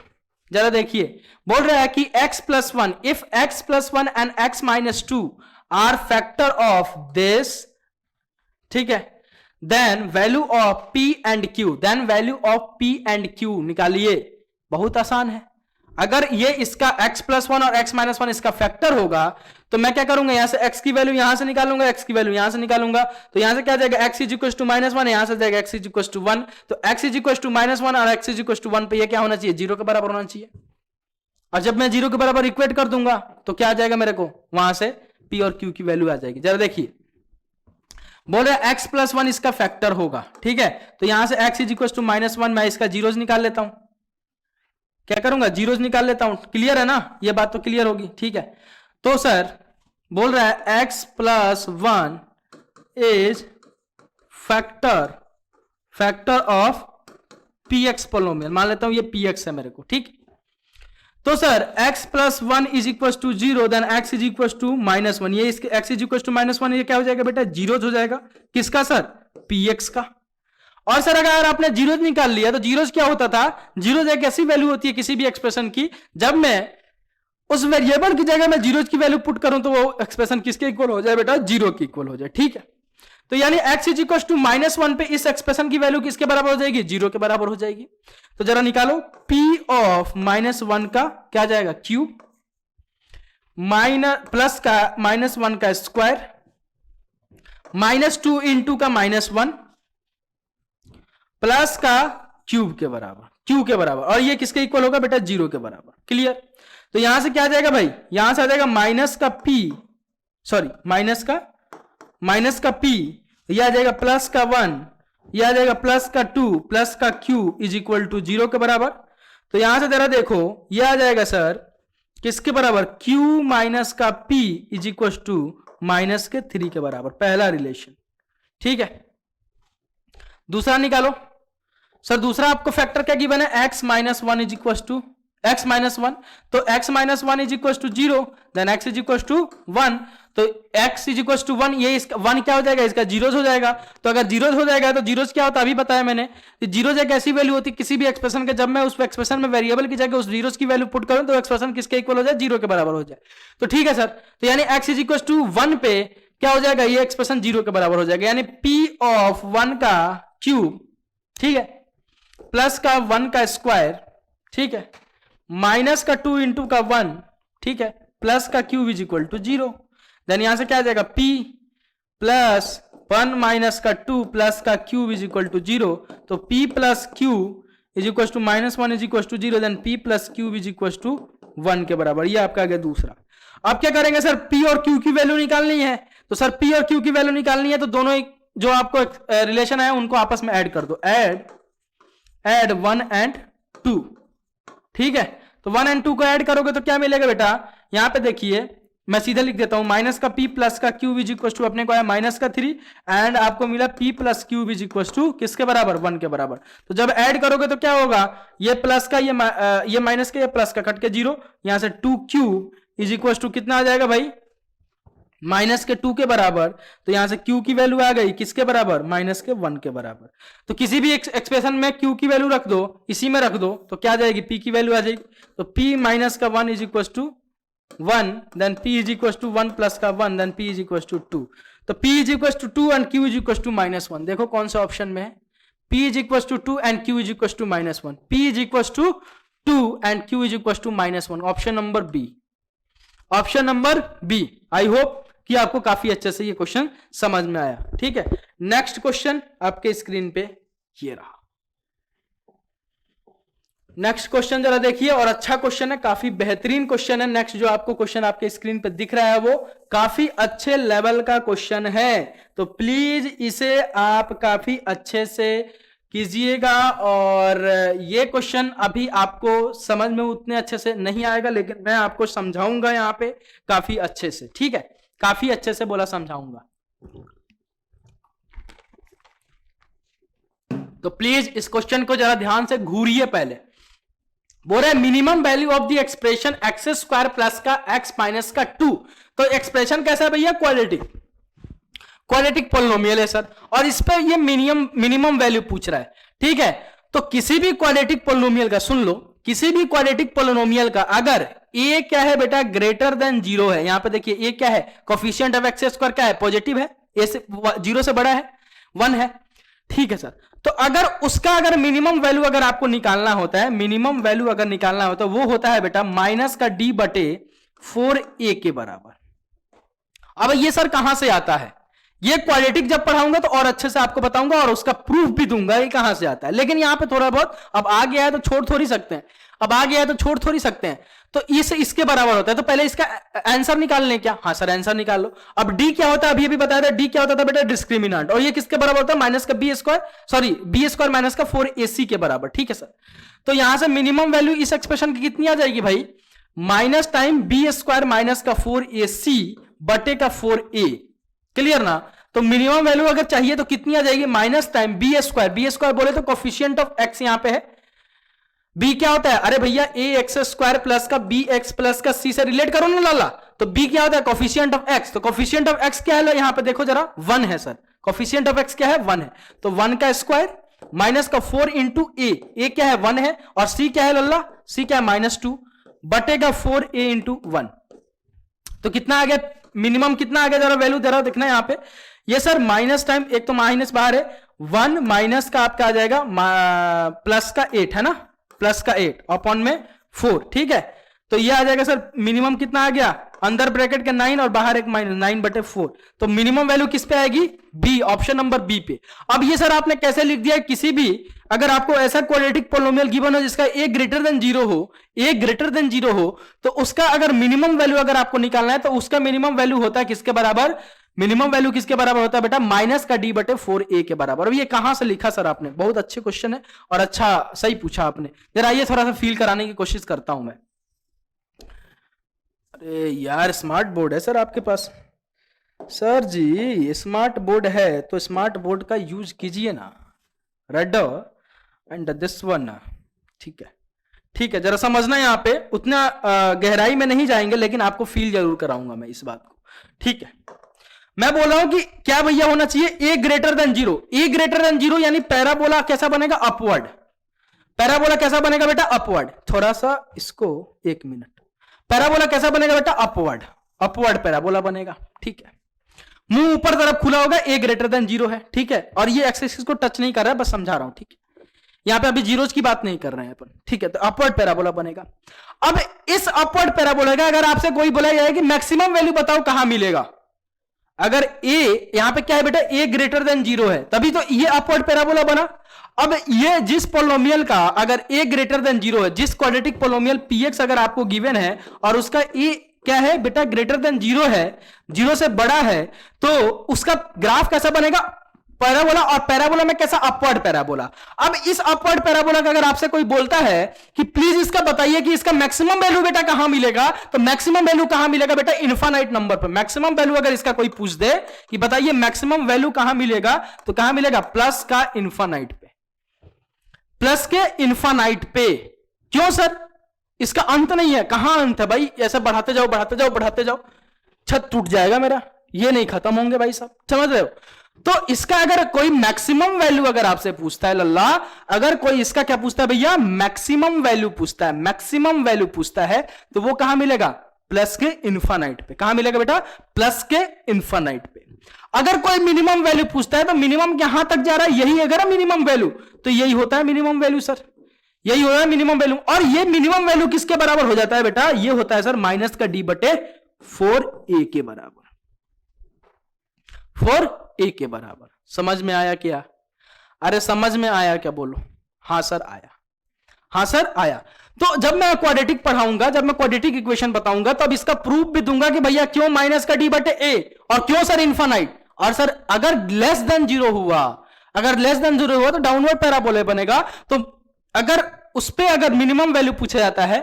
जरा देखिए, बोल रहा है कि x plus 1, if x plus 1 and x minus 2 are factor of this, ठीक है, then value of p and q, then value of p and q निकालिए। बहुत आसान है, अगर ये इसका x प्लस 1 और x माइनस 1 इसका फैक्टर होगा तो मैं क्या करूंगा, यहां से x की वैल्यू यहां से निकालूंगा, x की वैल्यू यहां से निकालूंगा, तो यहां से क्या जाएगा, x is equal to minus 1, यहां से जाएगा x इज इक्वल टू 1, तो x is equal to minus 1 और x इज इक्वल टू 1 पे ये क्या होना चाहिए, 0 के बराबर होना चाहिए। और जब मैं 0 के बराबर इक्वेट कर दूंगा तो क्या आ जाएगा मेरे को, वहां से p और q की वैल्यू आ जाएगी। जरा देखिए, बोल रहा है x प्लस 1 इसका फैक्टर होगा, ठीक है, तो यहां से x is equal to minus 1, मैं इसका जीरोज निकाल लेता हूं, क्या करूंगा, जीरोज निकाल लेता हूं, क्लियर है ना, ये बात तो क्लियर होगी, ठीक है। तो सर बोल रहा है x plus 1 is factor of px polynomial, मान लेता हूं ये px है मेरे को, ठीक। तो sir x plus 1 is equal to 0 then x is equal to minus 1, ये इसके x is equal to minus 1 ये क्या हो जाएगा बेटा, जीरोज हो जाएगा, किसका सर, px का। और सर अगर आपने जीरोज निकाल लिया तो जीरोज क्या होता था, जीरोज एक ऐसी वैल्यू होती है किसी भी एक्सप्रेशन की, जब मैं उस वेरिएबल की जगह में जीरोज की वैल्यू पुट करूं तो वो एक्सप्रेशन किसके इक्वल हो जाए बेटा, 0 के इक्वल हो जाए, ठीक है। तो यानी x is equal to minus 1 पे इस एक्सप्रेशन की वैल्यू किसके बराबर हो जाएगी, 0 के बराबर हो जाएगी। तो जरा निकालो, p ऑफ माइनस 1 का क्या जाएगा, क्यूब माइनस प्लस का माइनस 1 का स्क्वायर माइनस 2 इंटू का माइनस 1 प्लस का क्यूब के बराबर, क्यू के बराबर, और ये किसके इक्वल होगा बेटा, 0 के बराबर, क्लियर। तो यहां से क्या आ जाएगा भाई, यहां से आ जाएगा माइनस का माइनस का p, यह आ जाएगा प्लस का 1, यह आ जाएगा प्लस का 2 प्लस का q इज इक्वल टू 0 के बराबर। तो यहां से जरा देखो, यह आ जाएगा सर किसके बराबर, q माइनस का p is equal to minus के 3 के बराबर, पहला रिलेशन। ठीक है, दूसरा निकालो सर। दूसरा आपको फैक्टर क्या गिवन है, x minus 1 is equal to x minus 1, तो x minus 1 is equal to 0, then x is equal to 1, तो x इज इक्वल टू 1, ये इसका 1 क्या हो जाएगा, इसका जीरोस हो जाएगा। तो अगर जीरोस हो जाएगा तो जीरोस क्या होता है अभी बताया मैंने, जीरोस एक ऐसी वैल्यू होती है किसी भी एक्सप्रेशन के, जब मैं उस एक्सप्रेशन में वेरिएबल की जगह उस जीरोस की वैल्यू पुट करूं तो एक्सप्रेशन किसके इक्वल हो जाए, 0 के बराबर हो जाए। तो ठीक है सर, तो यानी x इज इक्वल टू 1 पे क्या हो जाएगा, ये एक्सप्रेशन 0 के बराबर हो जाएगा, यानी p ऑफ 1 का क्यूब, ठीक है, प्लस का 1 का स्क्वायर, ठीक है, माइनस का 2 इंटू का 1, ठीक है, प्लस का cube is equal to 0। Then यहां से क्या आ जाएगा, p प्लस 1 माइनस का 2 प्लस का क्यूब इज इक्वल टू 0, तो p plus cube is equal to minus 1 is equal to 0, then p plus cube is equal to 1 के बराबर। ये आपका आ गया दूसरा। अब क्या करेंगे सर, p और q की वैल्यू निकालनी है, तो सर p और q की वैल्यू निकालनी है तो दोनों जो आपको रिलेशन है उनको आपस में ऐड कर दो, ऐड 1 एंड 2, ठीक है। तो 1 एंड 2 को ऐड करोगे तो क्या मिलेगा बेटा, यहां पे देखिए मैं सीधा लिख देता हूं, माइनस का p प्लस का क्यूब इज इक्वल टू अपने को आया माइनस का 3 एंड आपको मिला p plus cube is equal to किसके बराबर, 1 के बराबर। तो जब ऐड करोगे तो क्या होगा, ये प्लस का ये माइनस का ये प्लस का कट के 0, यहां से 2 क्यूब इज इक्वल टू कितना आ जाएगा भाई, माइनस के 2 के बराबर। तो यहां से q की वैल्यू आ गई किसके बराबर, माइनस के 1 के बराबर। तो किसी भी एक्सप्रेशन में q की वैल्यू रख दो, इसी में रख दो तो क्या आ जाएगी, p की वैल्यू आ जाएगी। तो p माइनस का 1 is equal to 1, then p is equal to 1 plus का 1, then p is equal to 2। तो p is equal to 2 and q is equal to minus 1। देखो कौन सा ऑप्शन में है, p is equal to 2 and q is equal to minus 1, p is equal to 2 and q is equal to minus 1, option number B, option number B. I hope कि आपको काफी अच्छे से ये क्वेश्चन समझ में आया। ठीक है, नेक्स्ट क्वेश्चन आपके स्क्रीन पे ये रहा। नेक्स्ट क्वेश्चन जरा देखिए, और अच्छा क्वेश्चन है, काफी बेहतरीन क्वेश्चन है। नेक्स्ट जो आपको क्वेश्चन आपके स्क्रीन पे दिख रहा है वो काफी अच्छे लेवल का क्वेश्चन है, तो प्लीज इसे आप काफी अच्छे से कीजिएगा। और ये क्वेश्चन अभी आपको समझ में उतने अच्छे से नहीं आएगा, लेकिन मैं आपको समझाऊंगा यहाँ पे काफी अच्छे से। ठीक है, काफी अच्छे से बोला समझाऊंगा, तो प्लीज इस क्वेश्चन को जरा ध्यान से घूरिए। पहले बोल रहे minimum value of the expression x square plus का एक्स माइनस का 2। तो एक्सप्रेशन कैसा है भैया, क्वाड्रेटिक पॉलिनोमियल है सर, और इस पे ये मिनिमम वैल्यू पूछ रहा है। ठीक है, तो किसी भी क्वाड्रेटिक पॉलिनोमियल का, सुन लो, किसी भी क्वाड्रेटिक पॉलिनोमियल का अगर a क्या है बेटा, ग्रेटर देन 0 है, यहां पे देखिए a क्या है, कोफिशिएंट ऑफ एक्स स्क्वायर क्या है, पॉजिटिव है, a से 0 से बड़ा है, 1 है। ठीक है सर, तो अगर उसका अगर मिनिमम वैल्यू अगर आपको निकालना होता है, मिनिमम वैल्यू अगर निकालना होता है वो होता है बेटा माइनस का d बटे 4a के बराबर। अब ये सर कहां से आता है, ये क्वाड्रेटिक जब पढ़ाऊंगा तो और अच्छे से आपको बताऊंगा और उसका प्रूफ भी दूंगा ये कहां से आता है। लेकिन यहां पे थोड़ा बहुत अब आ गया है तो छोड़ थोड़ी सकते हैं, अब आ गया है तो छोड़ थोड़ी सकते हैं। तो इसके बराबर होता है, तो पहले इसका आंसर निकाल लें क्या, हाँ सर आंसर निकाल लो। अब डी क्या होता है, अभी बताया था, डी क्या होता था बेटा, डिस्क्रिमिनेंट, और ये किसके बराबर होता है, माइनस का B square, sorry B square minus का 4ac के बराबर। ठीक है सर, तो यहां से मिनिमम वैल्यू इस एक्सप्रेशन की कितनी आ जाएगी भाई, minus time B square minus का 4ac बटे का 4a। क्लियर ना, तो मिनिमम वैल्यू अगर चाहिए तो कितनी आ जाएगी, माइनस टाइम बी स्क्वायर बोले तो कोफिशिएंट ऑफ एक्स यहां पे है, b क्या होता है, अरे भैया ए एक्स स्क्वायर प्लस का बी एक्स प्लस का c से रिलेट करो ना लाला, तो b क्या होता है, कोफिशिएंट ऑफ x। तो कोफिशिएंट ऑफ x क्या है, यहां पे देखो जरा 1 है सर, कोफिशिएंट ऑफ x क्या है, 1 है, तो 1 का स्क्वायर माइनस का 4 इंटू ए क्या है 1 है, और c क्या है लल्ला, c क्या है -2 बटे का 4a इंटू 1। तो कितना आ गया, मिनिमम कितना आ गया, जरा वैल्यू जरा देखना यहां पे, ये सर माइनस टाइम, एक तो माइनस बाहर है, 1 माइनस का आपका आ जाएगा प्लस का 8 है ना, प्लस का 8 अपॉन में 4। ठीक है, तो ये आ जाएगा सर मिनिमम कितना आ गया, अंदर ब्रैकेट के 9 और बाहर एक माइनस 9 बटे 4। तो मिनिमम वैल्यू किस पे आएगी, बी, ऑप्शन नंबर बी पे। अब ये सर आपने कैसे लिख दिया, किसी भी अगर आपको ऐसा क्वाड्रेटिक पॉलिनोमियल गिवन हो जिसका a ग्रेटर देन 0 हो, a ग्रेटर देन 0 हो, तो उसका अगर मिनिमम वैल्यू अगर आपको निकालना है तो उसका मिनिमम वैल्यू होता है किसके बराबर, मिनिमम वैल्यू किसके बराबर होता है बेटा, माइनस का डी बटे 4a के बराबर। अब ये कहां से लिखा सर आपने, बहुत अच्छे क्वेश्चन है और अच्छा सही पूछा आपने। जरा आइए थोड़ा सा फील कराने की कोशिश करता हूं मैं। अरे यार स्मार्ट बोर्ड है सर आपके पास। सर जी स्मार्ट बोर्ड है तो स्मार्ट बोर्ड का यूज कीजिए ना, रेड एंड दिस वन। ठीक है ठीक है, जरा समझना यहाँ पे, उतना गहराई में नहीं जाएंगे लेकिन आपको फील जरूर कराऊंगा मैं इस बात को। ठीक है, मैं बोल रहा हूं कि क्या भैया होना चाहिए, ए ग्रेटर देन जीरो। ए ग्रेटर देन जीरो यानी पैराबोला कैसा बनेगा, अपवर्ड। पैराबोला कैसा बनेगा बेटा, अपवर्ड। थोड़ा सा इसको 1 मिनट, पैराबोला कैसा बनेगा बेटा, अपवर्ड, अपवर्ड पैराबोला बनेगा। ठीक है, मुंह ऊपर तरफ खुला होगा, ए ग्रेटर देन जीरो है। ठीक है, और ये एक्स एक्सिस को टच नहीं कर रहा है, बस समझा रहा हूं। ठीक है, यहां पे अभी जीरोज की बात नहीं कर रहे हैं अपन। ठीक है, तो अपवर्ड पैराबोला बनेगा। अब इस अपवर्ड पैराबोला का अगर आपसे कोई बोला जाए कि मैक्सिमम वैल्यू बताओ कहां मिलेगा, अगर ए यहां पे क्या है बेटा, ए ग्रेटर देन जीरो है, तभी तो ये अपवर्ड पैराबोला बना। अब ये जिस पोलोमियल का अगर ए ग्रेटर देन जीरो है, जिस क्वाड्रेटिक पोलोमियल पीएक्स अगर आपको गिवन है और उसका ए क्या है बेटा, ग्रेटर देन जीरो है, जीरो से बड़ा है, तो उसका ग्राफ कैसा बनेगा, पैराबोला। और पैराबोला में कैसा, अपवर्ड पैराबोला। अब इस अपवर्ड पैराबोला का अगर आपसे कोई बोलता है कि प्लीज इसका बताइए कि इसका मैक्सिमम वैल्यू बेटा कहां मिलेगा, तो मैक्सिमम वैल्यू कहां मिलेगा बेटा, इनफाइनाइट नंबर पर। मैक्सिमम वैल्यू अगर इसका कोई पूछ दे कि बताइए मैक्सिमम वैल्यू कहां मिलेगा, तो कहां मिलेगा, प्लस का इनफाइनाइट पे, प्लस के इनफाइनाइट पे। क्यों सर, इसका अंत नहीं है। कहां अंत है भाई, ऐसा बढ़ाते जाओ बढ़ाते जाओ बढ़ाते जाओ, छत टूट जाएगा मेरा, ये नहीं खत्म होंगे भाई साहब, समझ रहे हो। तो इसका अगर कोई मैक्सिमम वैल्यू अगर आपसे पूछता है लल्ला, अगर कोई इसका क्या पूछता है भैया, मैक्सिमम वैल्यू पूछता है, मैक्सिमम वैल्यू पूछता है, तो वो कहां मिलेगा, प्लस के इनफाइनाइट पे। कहां मिलेगा बेटा, प्लस के इनफाइनाइट पे। अगर कोई मिनिमम वैल्यू पूछता है तो मिनिमम यहां तक जा रहा है, यही अगर मिनिमम वैल्यू, तो यही होता है मिनिमम वैल्यू सर, यही होता है मिनिमम वैल्यू। और ये मिनिमम वैल्यू किसके बराबर हो जाता है बेटा, ये होता है सर माइनस का डी बटे 4a के बराबर, 4a के बराबर। समझ में आया क्या, अरे समझ में आया क्या, बोलो। हां सर आया, हां सर आया। तो जब मैं क्वाड्रेटिक पढ़ाऊंगा, जब मैं क्वाड्रेटिक इक्वेशन बताऊंगा, तो अब इसका प्रूफ भी दूंगा कि भैया क्यों माइनस का डी बटे ए, और क्यों सर इनफाइनाइट। और सर अगर लेस देन जीरो हुआ, अगर लेस देन जीरो हुआ तो डाउनवर्ड पैराबोला बनेगा। तो अगर उस पे अगर मिनिमम वैल्यू पूछा जाता है,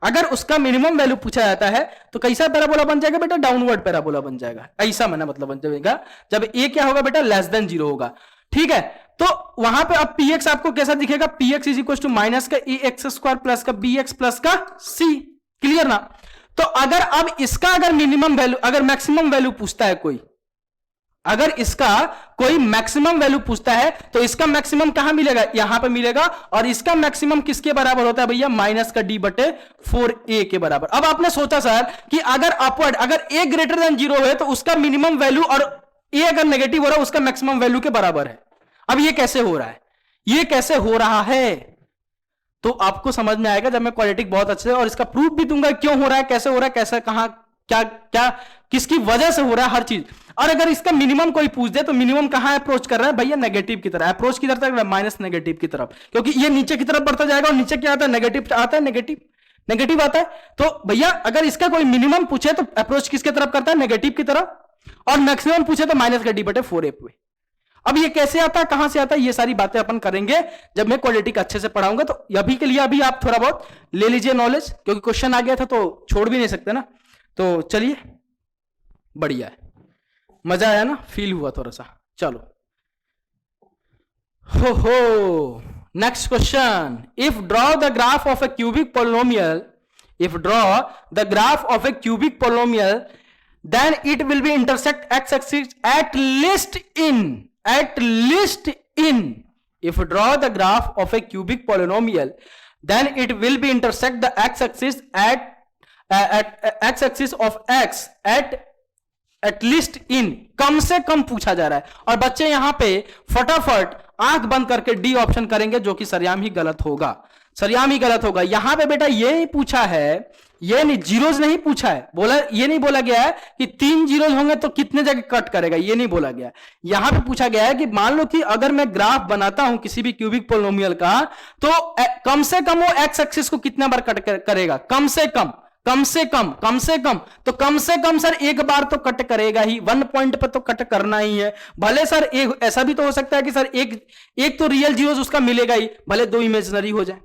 अगर उसका मिनिमम वैल्यू पूछा जाता है, तो कैसा पैराबोला बन जाएगा बेटा, डाउनवर्ड पैराबोला बन जाएगा। ऐसा मैंने मतलब बन जाएगा जब ए क्या होगा बेटा, लेस देन जीरो होगा। ठीक है, तो वहां पे अब px आपको कैसा दिखेगा, px is equal to minus का ए एक्स स्क्वायर प्लस का बी एक्स प्लस का सी। क्लियर ना। तो अगर अब इसका अगर मिनिमम वैल्यू, अगर मैक्सिमम वैल्यू पूछता है कोई, अगर इसका कोई मैक्सिमम वैल्यू पूछता है, तो इसका मैक्सिमम कहां मिलेगा, यहां पे मिलेगा। और इसका मैक्सिमम किसके बराबर होता है भैया, माइनस का डी बटे 4a के बराबर। अब आपने सोचा सर कि अगर अपवर्ड, अगर a ग्रेटर देन जीरो है, तो उसका मिनिमम वैल्यू और a अगर नेगेटिव हो रहा है, उसका मैक्सिमम वैल्यू के बराबर है। अब ये कैसे हो रहा है, ये कैसे हो रहा है, तो आपको समझ में आएगा जब मैं क्वाड्रेटिक बहुत अच्छे से, और इसका प्रूफ भी दूंगा क्यों हो रहा है, कैसे हो रहा है, कैसे, कहां, क्या क्या किसकी वजह से हो रहा है, हर चीज। और अगर इसका मिनिमम कोई पूछ दे, तो मिनिमम कहां अप्रोच कर रहा है भैया, नेगेटिव की तरफ। अप्रोच की तरफ, माइनस नेगेटिव की तरफ, क्योंकि ये नीचे की तरफ बढ़ता जाएगा, और नीचे क्या आता है, नेगेटिव आता है, नेगेटिव नेगेटिव आता है। तो भैया अगर इसका कोई मिनिमम पूछे तो अप्रोच किसके तरफ करता है, नेगेटिव की तरफ, और मैक्सिमम पूछे तो माइनस का डी बटे 4a पे। अब ये कैसे आता है, कहां से आता है, ये सारी बातें अपन करेंगे जब मैं क्वाड्रेटिक अच्छे से पढ़ाऊंगा। तो अभी के लिए अभी आप थोड़ा बहुत ले लीजिए नॉलेज, क्योंकि क्वेश्चन आ गया था तो छोड़ भी नहीं सकते ना। तो चलिए, बढ़िया है, मजा आया ना, फील हुआ थोड़ा सा। चलो हो next question, if draw the graph of A cubic polynomial, if draw the graph of A cubic polynomial, then it will be intersect x axis at least in if draw the graph of a cubic polynomial, then it will be intersect the x axis at x axis of x at least in, कम से कम पूछा जा रहा है। और बच्चे यहां पे फटाफट आंख बंद करके डी ऑप्शन करेंगे, जो कि सरेआम ही गलत होगा, सरेआम ही गलत होगा। यहां पे बेटा ये पूछा है, ये नहीं, जीरोज नहीं पूछा है, बोला, ये नहीं बोला गया है कि 3 जीरोज होंगे तो कितने जगह कट करेगा, ये नहीं बोला गया। यहां पे पूछा गया है कि मान लो कि अगर मैं ग्राफ बनाता हूं किसी भी क्यूबिक पोलिनोमियल का, तो कम से कम वो एक्स एक्सिस को कितना बार कट करेगा, कम से कम, कम से कम तो कम से कम सर एक बार तो कट करेगा ही, 1 पॉइंट पर तो कट करना ही है। भले सर एक ऐसा भी तो हो सकता है कि सर एक तो रियल जीरोस उसका मिलेगा ही, भले 2 इमेजिनरी हो जाए,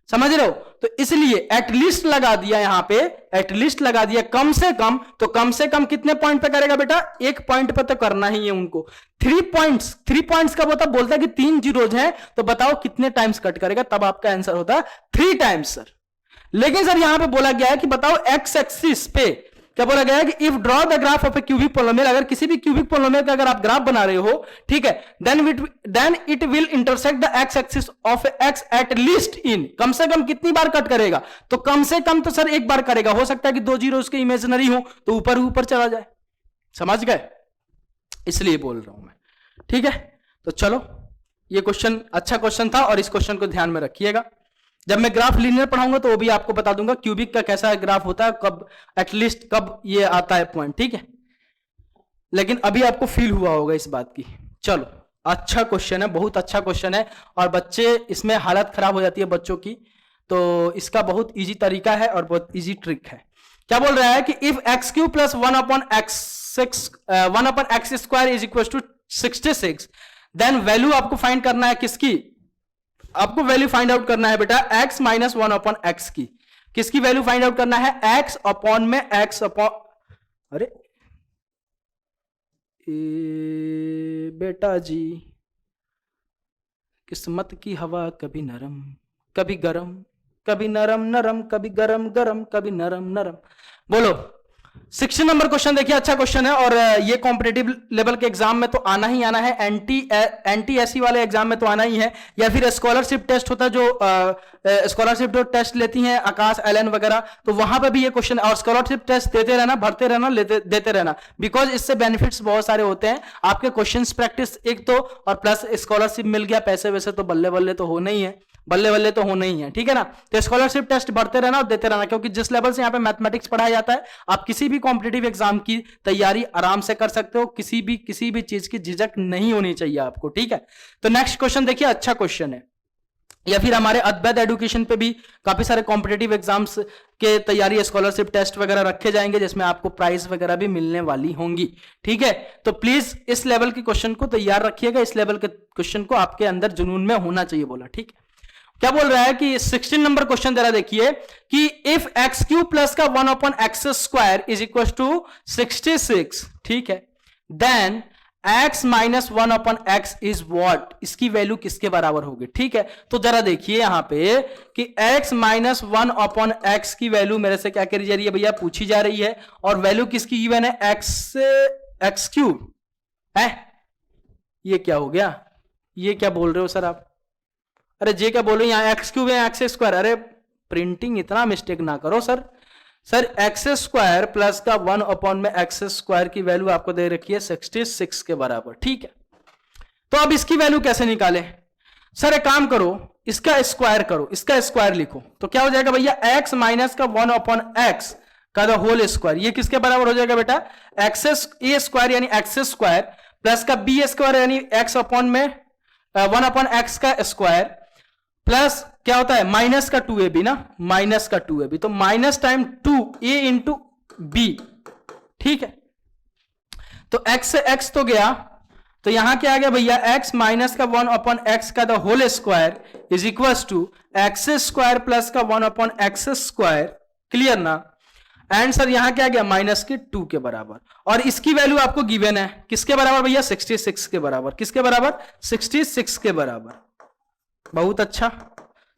समझ रहे हो। तो इसलिए एटलीस्ट लगा दिया, यहां पे एटलीस्ट लगा दिया, कम से कम। तो कम से कम कितने पॉइंट पे करेगा बेटा, 1 पॉइंट पे तो करना ही है उनको। 3 पॉइंट्स का बोलता है कि 3 जीरोज हैं, तो बताओ कितने टाइम्स कट करेगा, तब आपका आंसर होता है 3 टाइम्स सर। लेकिन सर यहां पे बोला गया है कि बताओ एक्स एक्सिस पे क्या बोला गया है कि if draw the graph of A cubic polynomial, अगर किसी भी क्यूबिक पोलिनोमियल का अगर आप ग्राफ बना रहे हो, ठीक है, then it will intersect the x axis of x at least in, कम से कम कितनी बार कट करेगा, तो कम से कम तो सर एक बार करेगा। हो सकता है कि 2 जीरो उसके इमेजिनरी हो तो ऊपर ऊपर चला जाए, समझ गए, इसलिए बोल रहा हूं मैं, ठीक है। तो चलो ये क्वेश्चन अच्छा क्वेश्चन था और इस क्वेश्चन को ध्यान में रखिएगा। जब मैं ग्राफ लीनियर पढ़ाऊंगा तो वो भी आपको बता दूंगा क्यूबिक का कैसा ग्राफ होता है, कब एटलीस्ट कब ये आता है पॉइंट, ठीक है। लेकिन अभी आपको फील हुआ होगा इस बात की। चलो अच्छा क्वेश्चन है, बहुत अच्छा क्वेश्चन है, और बच्चे इसमें हालत खराब हो जाती है बच्चों की, तो इसका बहुत इजी तरीका है और बहुत इजी ट्रिक है। क्या बोल रहा है कि if X Q plus 1/x square is equal to 66, then value आपको फाइंड करना है किसकी, आपको वैल्यू फाइंड आउट करना है बेटा x माइनस 1/x की। किसकी वैल्यू फाइंड आउट करना है, x अपॉन में x अपॉन, अरे बेटा जी किस्मत की हवा कभी नरम कभी गरम, कभी नरम नरम कभी गरम गरम कभी नरम नरम। बोलो 60 नंबर क्वेश्चन देखिए, अच्छा क्वेश्चन है और ये कॉम्पिटेटिव लेवल के एग्जाम में तो आना ही आना है, एंटी एससी वाले एग्जाम में तो आना ही है, या फिर स्कॉलरशिप टेस्ट होता है जो स्कॉलरशिप जो टेस्ट लेती हैं आकाश एलन वगैरह, तो वहां पे भी ये क्वेश्चन, और स्कॉलरशिप टेस्ट देते रहना, भरते रहना, देते रहना, बिकॉज इससे बेनिफिट्स बहुत सारे होते हैं आपके, क्वेश्चंस प्रैक्टिस एक तो, और प्लस स्कॉलरशिप मिल गया, पैसे वैसे तो बल्ले बल्ले तो होना ही है, बल्ले बल्ले तो होना ही है, ठीक है ना। तो स्कॉलरशिप टेस्ट बढ़ते रहना और देते रहना, क्योंकि जिस लेवल से यहाँ पे मैथमेटिक्स पढ़ाया जाता है, आप किसी भी कॉम्पिटिटिव एग्जाम की तैयारी आराम से कर सकते हो, किसी भी चीज की झिझक नहीं होनी चाहिए आपको, ठीक है। तो नेक्स्ट क्वेश्चन देखिए, अच्छा क्वेश्चन है, या फिर हमारे अद्वैत एजुकेशन पे भी काफी सारे कॉम्पिटिटिव एग्जाम्स के तैयारी स्कॉलरशिप टेस्ट वगैरह रखे जाएंगे, जिसमें आपको प्राइज वगैरह भी मिलने वाली होंगी, ठीक है। तो प्लीज इस लेवल के क्वेश्चन को तैयार रखिएगा, इस लेवल के क्वेश्चन को आपके अंदर जुनून में होना चाहिए, बोला, ठीक है। क्या बोल रहा है कि 16 नंबर क्वेश्चन दे रहा, देखिए कि इफ एक्स क्यू प्लस का 1/x square is equal to 66, ठीक है, then x minus 1/x is what, इसकी वैल्यू किसके बराबर होगी, ठीक है। तो जरा देखिए यहां पे कि x माइनस 1/x की वैल्यू मेरे से क्या करी जा रही है भैया, पूछी जा रही है, और वैल्यू किसकी गिवन है, x क्यूब है। ये क्या हो गया, ये क्या बोल रहे हो सर आप, अरे जे क्या बोल रहे हैं, यहाँ एक्स क्यूब है एक्स स्क्वायर, अरे प्रिंटिंग इतना मिस्टेक ना करो sir. Sir x square plus का 1/x स्क्वायर की वैल्यू आपको दे रखी है 66 के बराबर, ठीक है। तो अब इसकी वैल्यू कैसे निकाले, सर एक काम करो, इसका स्क्वायर करो, इसका स्क्वायर लिखो, तो क्या हो जाएगा भैया, x माइनस का 1/x का द होल स्क्वायर, ये किसके बराबर हो जाएगा बेटा, एक्स ए स्क्वायर यानी एक्स स्क्वायर प्लस का बी स्क्वायर यानी x अपॉन में 1/x का स्क्वायर, प्लस क्या होता है माइनस का 2ab ना, माइनस का 2ab, तो minus time 2a into B, ठीक है। तो x से x तो गया, तो यहां क्या आ गया भैया, x माइनस का 1/x का the whole square is equal to X square plus का 1/x स्क्वायर, क्लियर ना। एंड सर यहां क्या गया, माइनस के 2 के बराबर, और इसकी वैल्यू आपको गिवन है किसके बराबर भैया, 66 के बराबर, किसके बराबर, 66 के बराबर, बहुत अच्छा,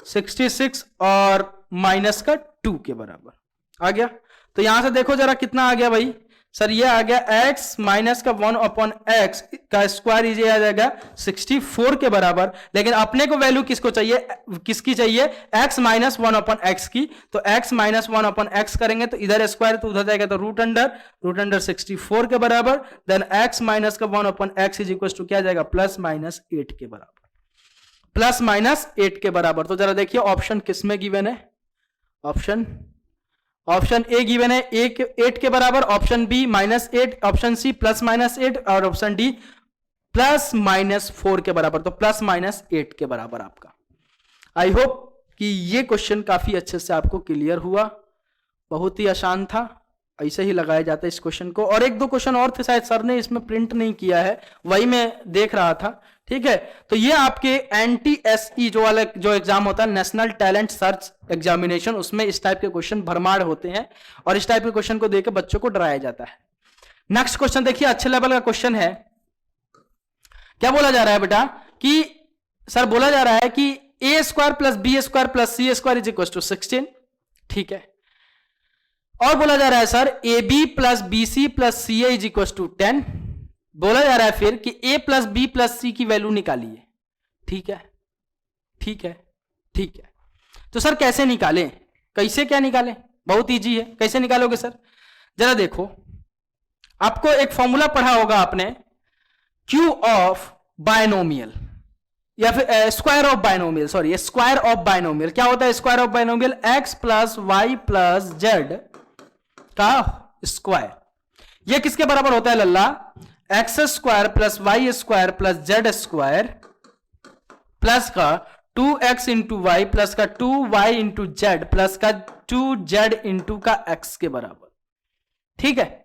66 और माइनस का 2 के बराबर आ गया। तो यहां से देखो जरा कितना आ गया भाई, सर ये आ गया x माइनस का 1/x का स्क्वायर, ये आ जाएगा 64 के बराबर। लेकिन अपने को वैल्यू किसको चाहिए, किसकी चाहिए, x माइनस 1/x की, तो x माइनस 1/x करेंगे तो इधर स्क्वायर तो उधर जाएगा, तो रूट अंडर 64 के बराबर, देन x माइनस का 1/x इज इक्वल टू क्या जाएगा, प्लस माइनस 8 के बराबर, प्लस माइनस 8 के बराबर। तो जरा देखिए ऑप्शन किसमें गिवन है, ऑप्शन ए गिवन है 8 के बराबर, option B -8, option C plus minus 8, और ऑप्शन डी प्लस माइनस 4 के बराबर, तो प्लस माइनस 8 के बराबर आपका। आई होप कि ये क्वेश्चन काफी अच्छे से आपको क्लियर हुआ, बहुत ही आसान था, ऐसे ही लगाया जाता है इस क्वेश्चन को। और एक दो क्वेश्चन और थे, शायद सर ने इसमें प्रिंट नहीं किया है, वही मैं देख रहा था। ठीक है, तो ये आपके NTSE जो वाला जो एग्जाम होता है, नेशनल टैलेंट सर्च एग्जामिनेशन, उसमें इस टाइप के क्वेश्चन भरमार होते हैं और इस टाइप के क्वेश्चन को देकर बच्चों को डराया जाता है। नेक्स्ट क्वेश्चन देखिए, अच्छे लेवल का क्वेश्चन है। क्या बोला जा रहा है बेटा कि सर बोला जा रहा है कि a² + b² + c² is equal to 16। ठीक है, और बोला जा रहा है sir AB + BC + CA is equal to 10। बोला जा रहा है फिर कि A + B + C की वैल्यू निकालिए। ठीक है, ठीक है, ठीक है। तो सर कैसे निकालें, कैसे क्या निकालें? बहुत इजी है। कैसे निकालोगे सर? जरा देखो, आपको एक फॉर्मूला पढ़ा होगा आपने, Q ऑफ बायनोमियल या फिर square of binomial, sorry square of binomial. क्या होता है square of binomial? x + y + z का स्क्वायर। ये किसके बराबर होता है लल्ला? x² + y² + z² प्लस का 2x × y प्लस का 2y × z प्लस का 2z × का x के बराबर। ठीक है,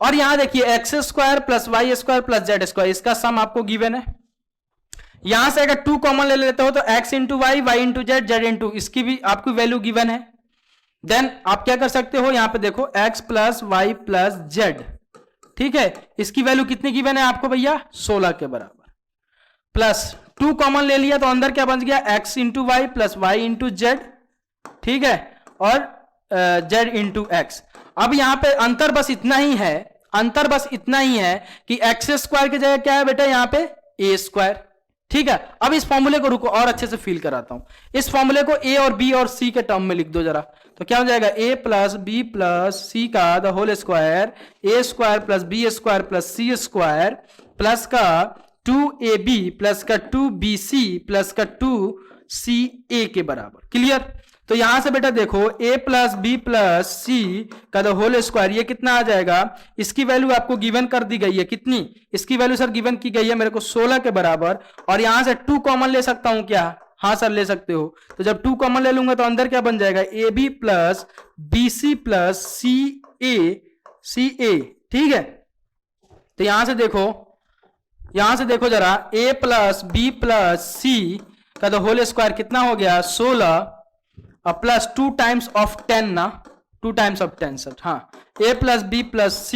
और यहां देखिए x² + y² + z², इसका सम आपको गिवन है। यहां से अगर 2 कॉमन ले लेते हो तो x × y, y × z, z × इसकी भी आपको वैल्यू गिवन है। देन आप क्या कर सकते हो, यहां पे देखो x + y + z। ठीक है, इसकी वैल्यू कितनी गिवन है आपको भैया? 16 के बराबर। प्लस 2 कॉमन ले लिया तो अंदर क्या बच गया? x × y + y × z। ठीक है, और z × x। अब यहां पे अंतर बस इतना ही है, अंतर बस इतना ही है कि x² की जगह क्या है बेटा? यहां पे a²। ठीक है, अब इस फॉर्मूले को रुको और अच्छे से फील कराता हूं। इस फॉर्मूले को a और b और c के टर्म में लिख दो जरा, तो क्या हो जाएगा? a + b + c का the whole square, a² + b² + c² plus का 2ab प्लस का 2bc प्लस का 2ca के बराबर। क्लियर? तो यहां से बेटा देखो a + b + c का द होल स्क्वायर, ये कितना आ जाएगा? इसकी वैल्यू आपको गिवन कर दी गई है। कितनी? इसकी वैल्यू सर गिवन की गई है मेरे को 16 के बराबर। और यहां से 2 कॉमन ले सकता हूं क्या? हाँ सर ले सकते हो। तो जब 2 कॉमन ले लूंगा तो अंदर क्या बन जाएगा? ab + bc + ca। ठीक है, तो यहां से देखो जरा, a + b + c का द होल स्क्वायर कितना हो गया? 16 प्लस 2 टाइम्स ऑफ 10 ना, 2 टाइम्स ऑफ 10 सर। हाँ, a + b + c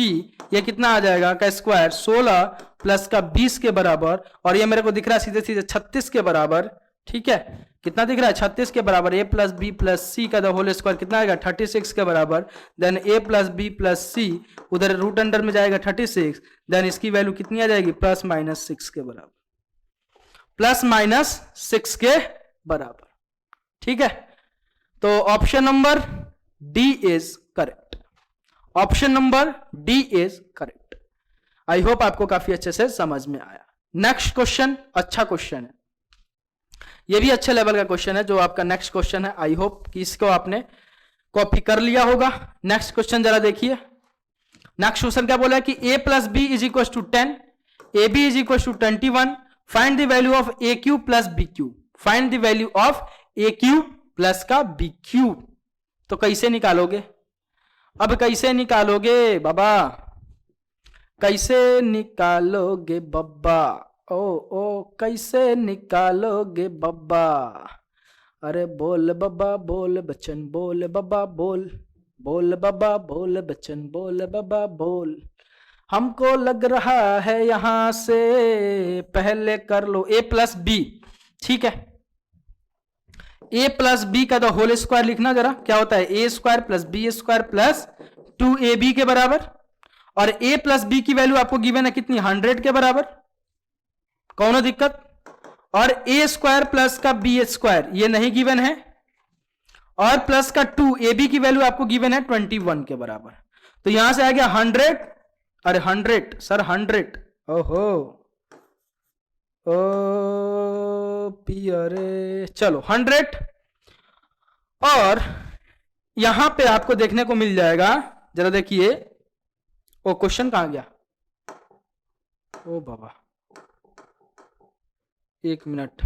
ये कितना आ जाएगा का स्क्वायर? 16 प्लस का 20 के बराबर, और ये मेरे को दिख रहा है सीधे सीधे 36 के बराबर। ठीक है, कितना दिख रहा है? 36 के बराबर। a + b + c का द होल स्क्वायर कितना आएगा? 36 के बराबर। देन a + b + c उधर रूट अंडर में जाएगा 36। देन इसकी वैल्यू कितनी आ जाएगी? +-6 के बराबर, +-6 के बराबर। ठीक है, तो option number D is correct. Option number D is correct. I hope आपको काफी अच्छे से समझ में आया। नेक्स्ट क्वेश्चन अच्छा क्वेश्चन है, ये भी अच्छे लेवल का क्वेश्चन है जो आपका नेक्स्ट क्वेश्चन है। आई होप कि इसको आपने कॉपी कर लिया होगा। नेक्स्ट क्वेश्चन जरा देखिए। नेक्स्ट क्वेश्चन क्या बोला है कि a + b = 10, ab = 21, find the value of aq + bq। Find the value of aq plus का bq। तो कैसे निकालोगे? अब कैसे निकालोगे बाबा? कैसे निकालोगे बब्बा? ओ कैसे निकालोगे बब्बा? अरे बोल बब्बा बोल बच्चन बोल बब्बा बोल, बोल बब्बा बोल बच्चन बोल बब्बा बोल। हमको लग रहा है यहां से पहले कर लो a + b। ठीक है, a + b का द होल स्क्वायर लिखना जरा, क्या होता है? a² + b² + 2ab के बराबर। और a + b की वैल्यू आपको गिवन है कितनी? 100 के बराबर। कौन दिक्कत? और a² प्लस का b² ये नहीं गिवन है, और प्लस का 2ab की वैल्यू आपको गिवन है 21 के बराबर। तो यहां से आ गया 100। अरे 100 सर 100। ओहो ओ पियरे, चलो 100। और यहां पे आपको देखने को मिल जाएगा, जरा देखिए। ओ क्वेश्चन कहां गया? ओ बाबा 1 मिनट।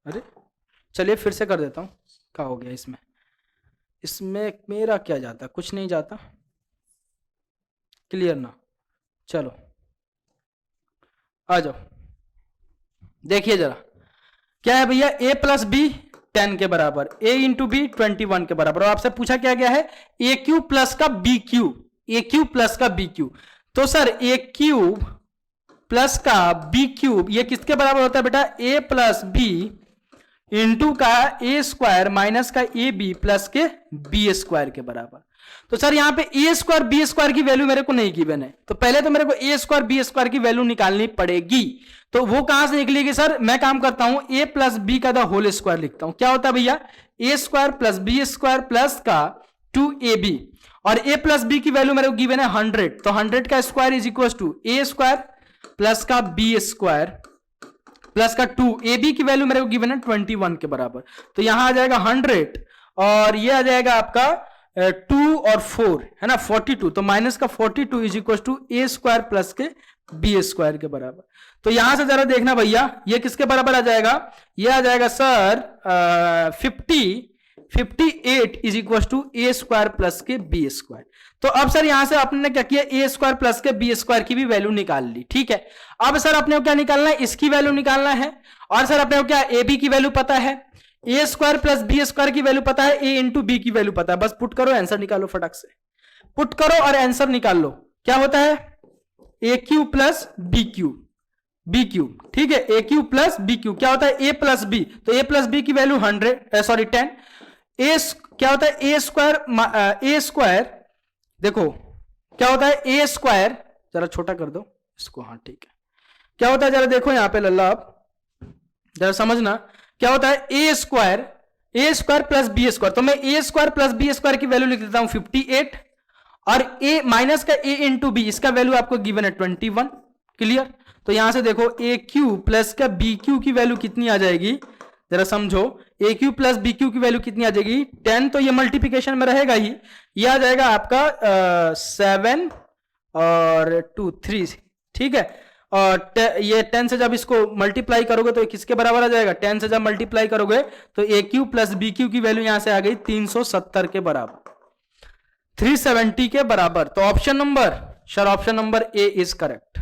अरे चलिए फिर से कर देता हूं, का हो गया इसमें, इसमें मेरा क्या जाता, कुछ नहीं जाता, क्लियर ना। चलो आ जाओ, देखिए जरा क्या है भैया, a प्लस बी 10 के बराबर, a इंटू बी 21 के बराबर, और आपसे पूछा क्या गया है, ए क्यूब प्लस का बी क्यूब, ए क्यूब प्लस का बी क्यूब। तो सर ए क्यूब प्लस का बी क्यूब ये किसके बराबर होता है बेटा, a प्लस बी इंटू का ए स्क्वायर माइनस का ए बी प्लस के बी स्क्वायर के बराबर। तो सर यहां पे ए स्क्वायर बी स्क्वायर की वैल्यू मेरे को नहीं गिवन है, तो पहले तो मेरे को ए स्क्वायर बी स्क्वायर की वैल्यू निकालनी पड़ेगी। तो वो कहां से निकलेगी सर, मैं काम करता हूं ए प्लस बी का द होल स्क्वायर लिखता हूं, क्या होता है भैया, a square plus b square plus का 2ab, और ए प्लस बी की वैल्यू मेरे को गिवन है 100, तो 100 का square is equal to A square plus का बी स्क्वायर प्लस का 2, ए बी की वैल्यू मेरे को गिवन है 21 के बराबर, तो यहां आ जाएगा 100 और ये आ जाएगा आपका 2 और 4 है ना 42, तो माइनस का 42 is equal to A square plus के बी स्क्वायर के बराबर। तो यहां से जरा देखना भैया ये किसके बराबर आ जाएगा, ये आ जाएगा sir 58 is equal to A square plus के बी स्क्वायर। तो अब सर यहां से आपने क्या किया, ए स्क्वायर प्लस के बी स्क्वायर की भी वैल्यू निकाल ली, ठीक है। अब सर अपने को क्या निकालना है, इसकी वैल्यू निकालना है, और सर अपने को क्या ए बी की वैल्यू पता है, ए स्क्वायर प्लस बी स्क्वायर की वैल्यू पता है, ए इंटू बी की वैल्यू पता है, बस पुट करो आंसर निकालो, फटक से पुट करो और आंसर निकाल लो। क्या होता है, a cube plus b cube, b cube, ठीक है, a cube plus b cube, क्या होता है ए प्लस बी, तो ए प्लस बी की वैल्यू 10, ए क्या होता है ए स्क्वायर, देखो क्या होता है ए स्क्वायर, जरा छोटा कर दो इसको, हाँ ठीक है, क्या होता है जरा देखो यहां पे लल्ला, आप जरा समझना, क्या होता है ए स्क्वायर प्लस बी स्क्वायर, तो मैं ए स्क्वायर प्लस बी स्क्वायर की वैल्यू लिख देता हूं 58, और ए माइनस का ए इंटू बी, इसका वैल्यू आपको गिवन है 21, क्लियर। तो यहां से देखो ए क्यू प्लस का बी क्यू की वैल्यू कितनी आ जाएगी, जरा समझो, ए क्यू प्लस बी क्यू की वैल्यू कितनी आ जाएगी 10, तो ये मल्टीप्लिकेशन में रहेगा ही, ये आ जाएगा आपका 7 और 2 3, ठीक है, और ये 10 से जब इसको मल्टीप्लाई करोगे तो किसके बराबर आ जाएगा, 10 से जब मल्टीप्लाई करोगे तो ए क्यू प्लस बी क्यू की वैल्यू यहां से आ गई 370 के बराबर, 370 के बराबर। तो option number A is correct,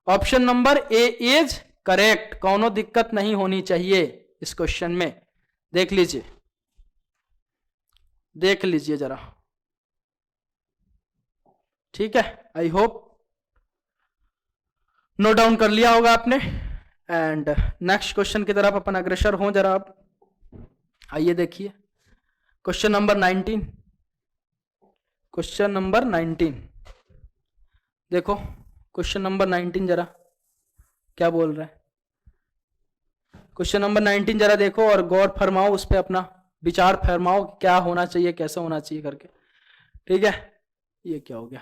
option number A is correct, कोनो दिक्कत नहीं होनी चाहिए इस क्वेश्चन में। देख लीजिए जरा, ठीक है, आई होप नोट डाउन कर लिया होगा आपने। एंड नेक्स्ट क्वेश्चन की तरफ अपन अग्रसर हों जरा आप, आइए देखिए क्वेश्चन नंबर 19, क्वेश्चन नंबर 19 देखो, क्वेश्चन नंबर 19 जरा क्या बोल रहा है, क्वेश्चन नंबर 19 जरा देखो और गौर फरमाओ, उस पर अपना विचार फरमाओ क्या होना चाहिए, कैसे होना चाहिए करके, ठीक है। ये क्या हो गया,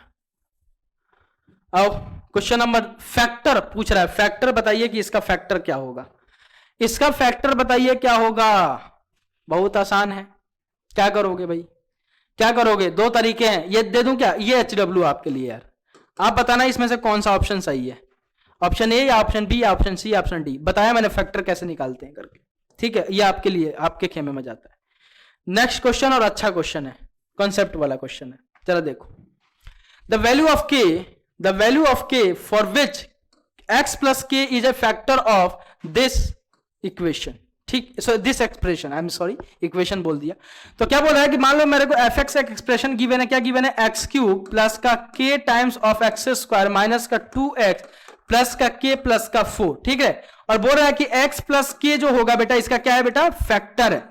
अब क्वेश्चन नंबर फैक्टर पूछ रहा है, फैक्टर बताइए कि इसका फैक्टर क्या होगा, इसका फैक्टर बताइए क्या होगा, बहुत आसान है, क्या करोगे भाई, क्या करोगे, दो तरीके हैं, ये दे दूं क्या, ये HW आपके लिए यार, आप बताना इसमें से कौन सा ऑप्शन सही है, ऑप्शन ए या ऑप्शन बी या ऑप्शन सी या ऑप्शन डी, बताया मैंने फैक्टर कैसे निकालते हैं करके, ठीक है, ये आपके लिए आपके खेमे में जाता है। नेक्स्ट क्वेश्चन और अच्छा क्वेश्चन है, कॉन्सेप्ट वाला क्वेश्चन है, चलो देखो, the value of k for which x plus k is a factor of this equation, ठीक, so this expression, I am sorry equation बोल दिया। तो क्या बोल रहा है कि मान लो मेरे को fx एक एक्सप्रेशन गिवन है, क्या गिवन है, एक्स क्यूब प्लस का k times of x square minus का 2x प्लस का k प्लस का 4, ठीक है, और बोल रहा है कि x प्लस k जो होगा बेटा, इसका क्या है बेटा, फैक्टर है,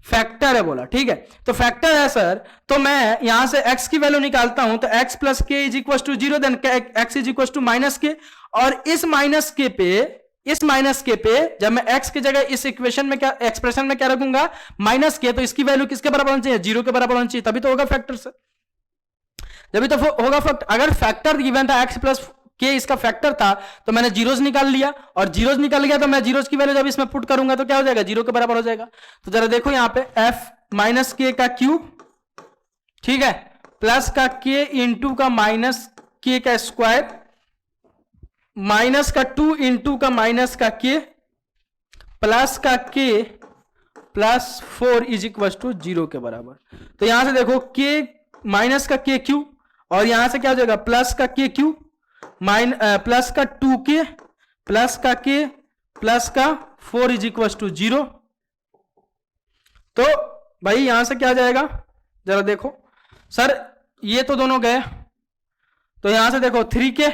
फैक्टर है बोला, ठीक है। तो फैक्टर है सर, तो मैं यहां से x की वैल्यू निकालता हूं, तो x प्लस के is equal to 0, then x is equal to minus के, और इस माइनस के पे जब मैं x की जगह इस इक्वेशन में क्या एक्सप्रेशन में क्या रखूंगा, माइनस के, तो इसकी वैल्यू किसके बराबर होनी चाहिए, 0 के बराबर होनी चाहिए, तभी तो होगा फैक्टर सर, जब तो होगा फैक्टर। अगर फैक्टर गिवन था x प्लस के, इसका फैक्टर था, तो मैंने जीरोज निकाल लिया, और जीरोज निकाल गया तो मैं जीरोज की वैल्यू जब इसमें पुट करूंगा तो क्या हो जाएगा, 0 के बराबर हो जाएगा। तो जरा देखो यहाँ पे f माइनस के का क्यूब, ठीक है, प्लस का k इंटू का माइनस के का स्क्वायर, माइनस का 2 इंटू का माइनस का k, प्लस का k plus 4 is equal to 0 के बराबर। तो यहां से देखो k माइनस का k क्यू, और यहां से क्या हो जाएगा प्लस का k क्यू प्लस का 2k प्लस का k प्लस का 4 इज इक्वल टू 0। तो भाई यहां से क्या आ जाएगा, जरा देखो सर, ये तो दोनों गए, तो यहां से देखो 3k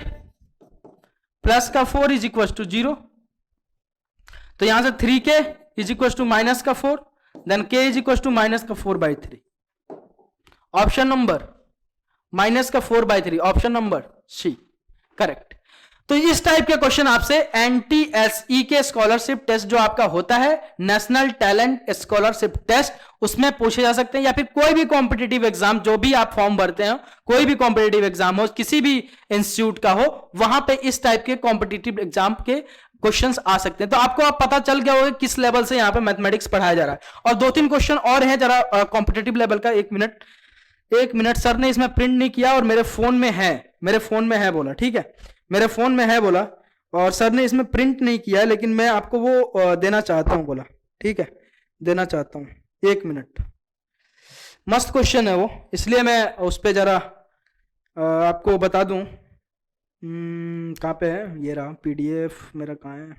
प्लस का 4 इज इक्वल टू 0। तो यहां से 3k is equal to minus का 4, then k is equal to minus का 4/3। ऑप्शन नंबर माइनस का 4/3, ऑप्शन नंबर सी करेक्ट। तो इस टाइप के क्वेश्चन आपसे NTSE के स्कॉलरशिप टेस्ट जो आपका होता है, नेशनल टैलेंट स्कॉलरशिप टेस्ट, उसमें पूछे जा सकते हैं, या फिर कोई भी कॉम्पिटिटिव एग्जाम जो भी आप फॉर्म भरते हैं, कोई भी कॉम्पिटिटिव एग्जाम हो, किसी भी इंस्टीट्यूट का हो, वहां पे इस टाइप के कॉम्पिटिटिव एग्जाम के क्वेश्चंस आ सकते हैं। तो आपको अब पता चल गया होगा किस लेवल से यहाँ पे मैथमेटिक्स पढ़ाया जा रहा है। और 2-3 क्वेश्चन और हैं जरा कॉम्पिटिटिव लेवल का। एक मिनट सर ने इसमें प्रिंट नहीं किया और मेरे फोन में है बोला, ठीक है, मेरे फोन में है बोला, और सर ने इसमें प्रिंट नहीं किया है, लेकिन मैं आपको वो देना चाहता हूं बोला, ठीक है, देना चाहता हूं। 1 मिनट, मस्त क्वेश्चन है वो, इसलिए मैं उस पर जरा आपको बता दूं। कहाँ पे है, ये रहा PDF मेरा, कहाँ है।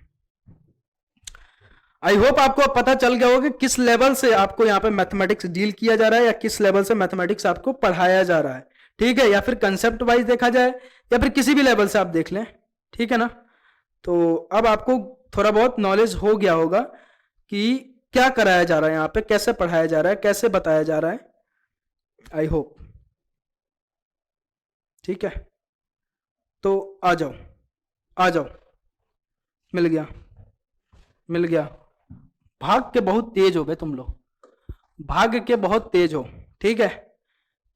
आई होप आपको पता चल गया होगा कि किस लेवल से आपको यहाँ पे मैथमेटिक्स डील किया जा रहा है, या किस लेवल से मैथमेटिक्स आपको पढ़ाया जा रहा है, ठीक है, या फिर कंसेप्ट वाइज देखा जाए, या फिर किसी भी लेवल से आप देख लें, ठीक है ना। तो अब आपको थोड़ा बहुत नॉलेज हो गया होगा कि क्या कराया जा रहा है यहाँ पे, कैसे पढ़ाया जा रहा है, कैसे बताया जा रहा है, आई होप, ठीक है। तो आ जाओ, मिल गया। भाग के बहुत तेज हो गए तुम लोग, भाग के बहुत तेज हो, ठीक है।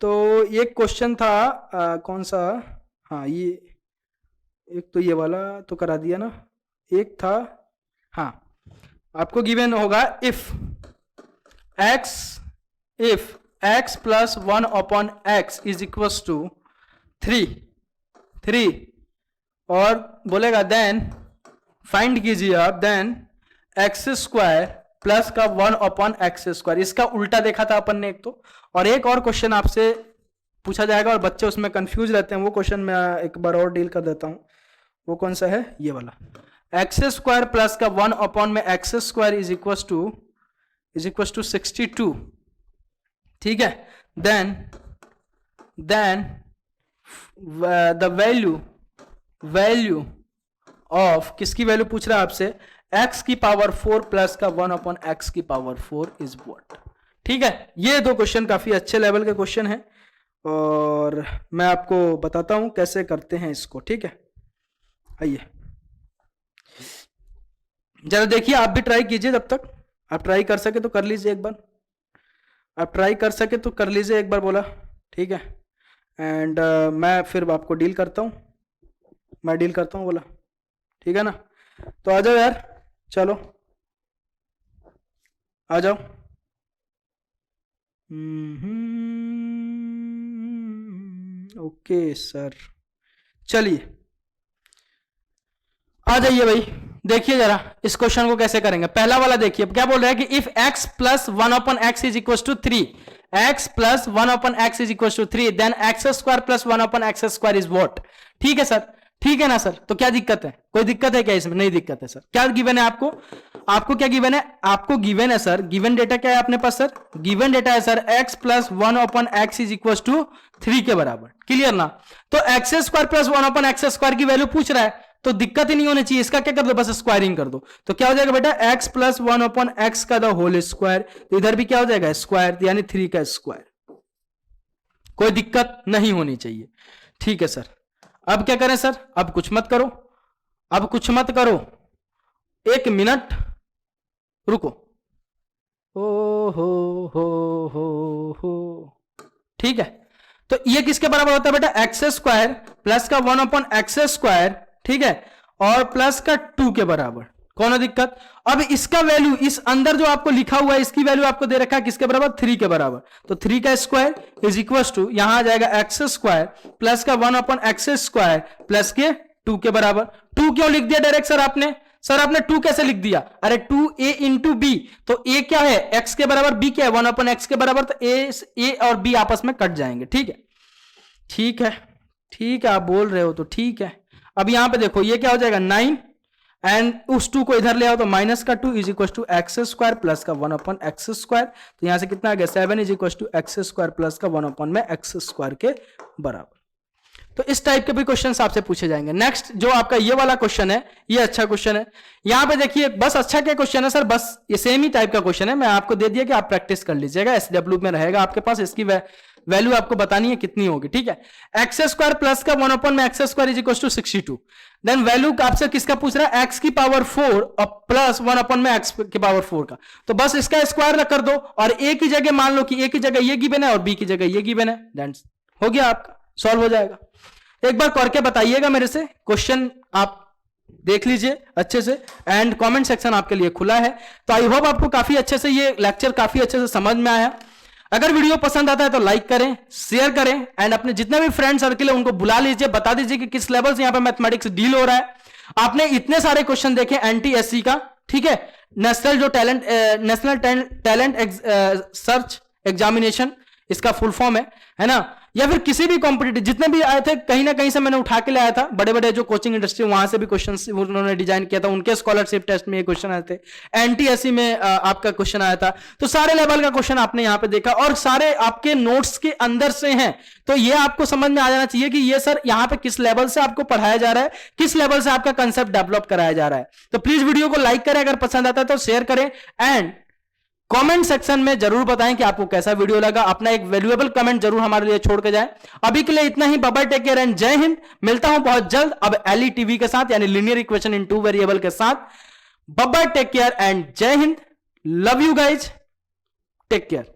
तो एक क्वेश्चन था कौन सा, हाँ ये एक, तो ये वाला तो करा दिया ना, एक था, हाँ, आपको गिवन होगा if x plus 1/x is equal to 3 और बोलेगा देन फाइंड कीजिए आप, देन x² प्लस का 1/x²। इसका उल्टा देखा था अपन ने एक तो, और एक और क्वेश्चन आपसे पूछा जाएगा और बच्चे उसमें कंफ्यूज रहते हैं, वो क्वेश्चन मैं एक बार और डील कर देता हूं। वो कौन सा है, ये वाला, x² प्लस का 1/x² इज इक्वल टू 62, ठीक है। देन द वैल्यू ऑफ, किसकी वैल्यू पूछ रहा है आपसे, x की पावर 4 प्लस का 1/x की पावर 4 इज व्हाट, ठीक है। ये 2 क्वेश्चन काफी अच्छे लेवल के क्वेश्चन हैं, और मैं आपको बताता हूं कैसे करते हैं इसको, ठीक है। आइए जरा देखिए, आप भी ट्राई कीजिए, जब तक आप ट्राई कर सके तो कर लीजिए एक बार, आप ट्राई कर सके तो कर लीजिए एक बार बोला, ठीक है। एंड मैं फिर आपको डील करता हूं, बोला, ठीक है ना। तो आ जाओ यार, चलो आ जाओ। ओके सर, चलिए आ जाइए भाई, देखिए जरा इस क्वेश्चन को कैसे करेंगे। पहला वाला देखिए, क्या बोल रहा है कि if x plus 1/x is equal to 3, x plus 1/x is equal to 3, then x² plus 1/x² is what, ठीक है सर, ठीक है ना सर। तो क्या दिक्कत है, कोई दिक्कत है क्या इसमें, नहीं दिक्कत है सर। क्या गिवन है आपको क्या गिवन है, आपको गिवन है सर, गिवन डेटा क्या है अपने पास सर, गिवन डेटा है sir x plus 1/x is equal to 3 के बराबर, क्लियर ना। तो x² प्लस 1/x² की वैल्यू पूछ रहा है, तो दिक्कत ही नहीं होनी चाहिए, इसका क्या कर दो, बस स्क्वायरिंग कर दो। तो क्या हो जाएगा बेटा, x प्लस 1/x का द होल स्क्वायर, तो इधर भी क्या हो जाएगा स्क्वायर, यानी 3 का स्क्वायर, कोई दिक्कत नहीं होनी चाहिए, ठीक है सर। अब क्या करें सर, अब कुछ मत करो, 1 मिनट रुको, हो, ठीक है। तो ये किसके बराबर होता है बेटा, x² प्लस का 1/x², ठीक है, और प्लस का 2 के बराबर, कौन दिक्कत। अब इसका वैल्यू, इस अंदर जो आपको लिखा हुआ है, इसकी वैल्यू आपको दे रखा है किसके बराबर, 3 के बराबर। तो 3 का स्क्वायर इज इक्वल टू, यहां आ जाएगा x² प्लस का 1/x² प्लस के 2 के बराबर। 2 क्यों लिख दिया डायरेक्ट सर आपने, सर आपने 2 कैसे लिख दिया? अरे 2a इंटू बी, तो a क्या है? x के बराबर, b क्या है? 1/x के बराबर, तो a और b आपस में कट जाएंगे। ठीक है, ठीक है, ठीक है, आप बोल रहे हो तो ठीक है। अब यहां पे देखो ये क्या हो जाएगा 9 एंड उस 2 को इधर ले आओ तो माइनस का 2 is equal to X square plus का 1/x स्क्वायर, तो यहां से कितना आ गया 7 is equal to X square plus का 1/x स्क्वायर के बराबर। तो इस टाइप के भी क्वेश्चंस आपसे पूछे जाएंगे। नेक्स्ट जो आपका ये वाला क्वेश्चन है, ये अच्छा क्वेश्चन है। यहां पे देखिए बस अच्छा क्या क्वेश्चन है सर, बस ये सेम ही टाइप का क्वेश्चन है, मैं आपको दे दिया कि आप प्रैक्टिस कर लीजिएगा, SW में रहेगा आपके पास, इसकी वैल्यू आपको बतानी है कितनी होगी। ठीक है, एक्स स्क्वायर प्लस का 1/x square is equal to 62। Then value आपसे किसका पूछ रहा है? एक्स की पावर 4 और प्लस 1/x की पावर 4 का, तो बस इसका स्क्वायर कर दो और ए की जगह मान लो कि ए की जगह ये गिवन है और बी की जगह ये गिवन है, देन हो गया, आपका सॉल्व हो जाएगा। एक बार करके बताइएगा मेरे से, क्वेश्चन आप देख लीजिए अच्छे से एंड कमेंट सेक्शन आपके लिए खुला है। तो आई होप आपको काफी अच्छे से ये लेक्चर काफी अच्छे से समझ में आया। अगर वीडियो पसंद आता है तो लाइक करें, शेयर करें एंड अपने जितने भी फ्रेंड सर्किल है उनको बुला लीजिए, बता दीजिए कि किस लेवल से यहाँ पे मैथमेटिक्स डील हो रहा है। आपने इतने सारे क्वेश्चन देखे NTSC का, ठीक है, नेशनल टैलेंट सर्च एग्जामिनेशन इसका फुल फॉर्म है ना, या फिर किसी भी कॉम्पिटिटिव जितने भी आए थे कहीं ना कहीं से मैंने उठा के लाया था, बड़े बड़े जो कोचिंग इंडस्ट्री वहां से भी क्वेश्चन उन्होंने डिजाइन किया था, उनके स्कॉलरशिप टेस्ट में ये क्वेश्चन आए थे, NTSC में आपका क्वेश्चन आया था, तो सारे लेवल का क्वेश्चन आपने यहाँ पे देखा और सारे आपके नोट्स के अंदर से हैं। तो ये आपको समझ में आ जाना चाहिए कि ये सर यहाँ पे किस लेवल से आपको पढ़ाया जा रहा है, किस लेवल से आपका कंसेप्ट डेवलप कराया जा रहा है। तो प्लीज वीडियो को लाइक करें, अगर पसंद आता है तो शेयर करें एंड कमेंट सेक्शन में जरूर बताएं कि आपको कैसा वीडियो लगा। अपना एक वैल्यूएबल कमेंट जरूर हमारे लिए छोड़ के जाएं। अभी के लिए इतना ही, bye bye, take care and जय हिंद। मिलता हूं बहुत जल्द अब LETV के साथ, यानी लीनियर इक्वेशन इन 2 वेरिएबल के साथ। Bye bye, take care and जय हिंद। Love you guys, take care.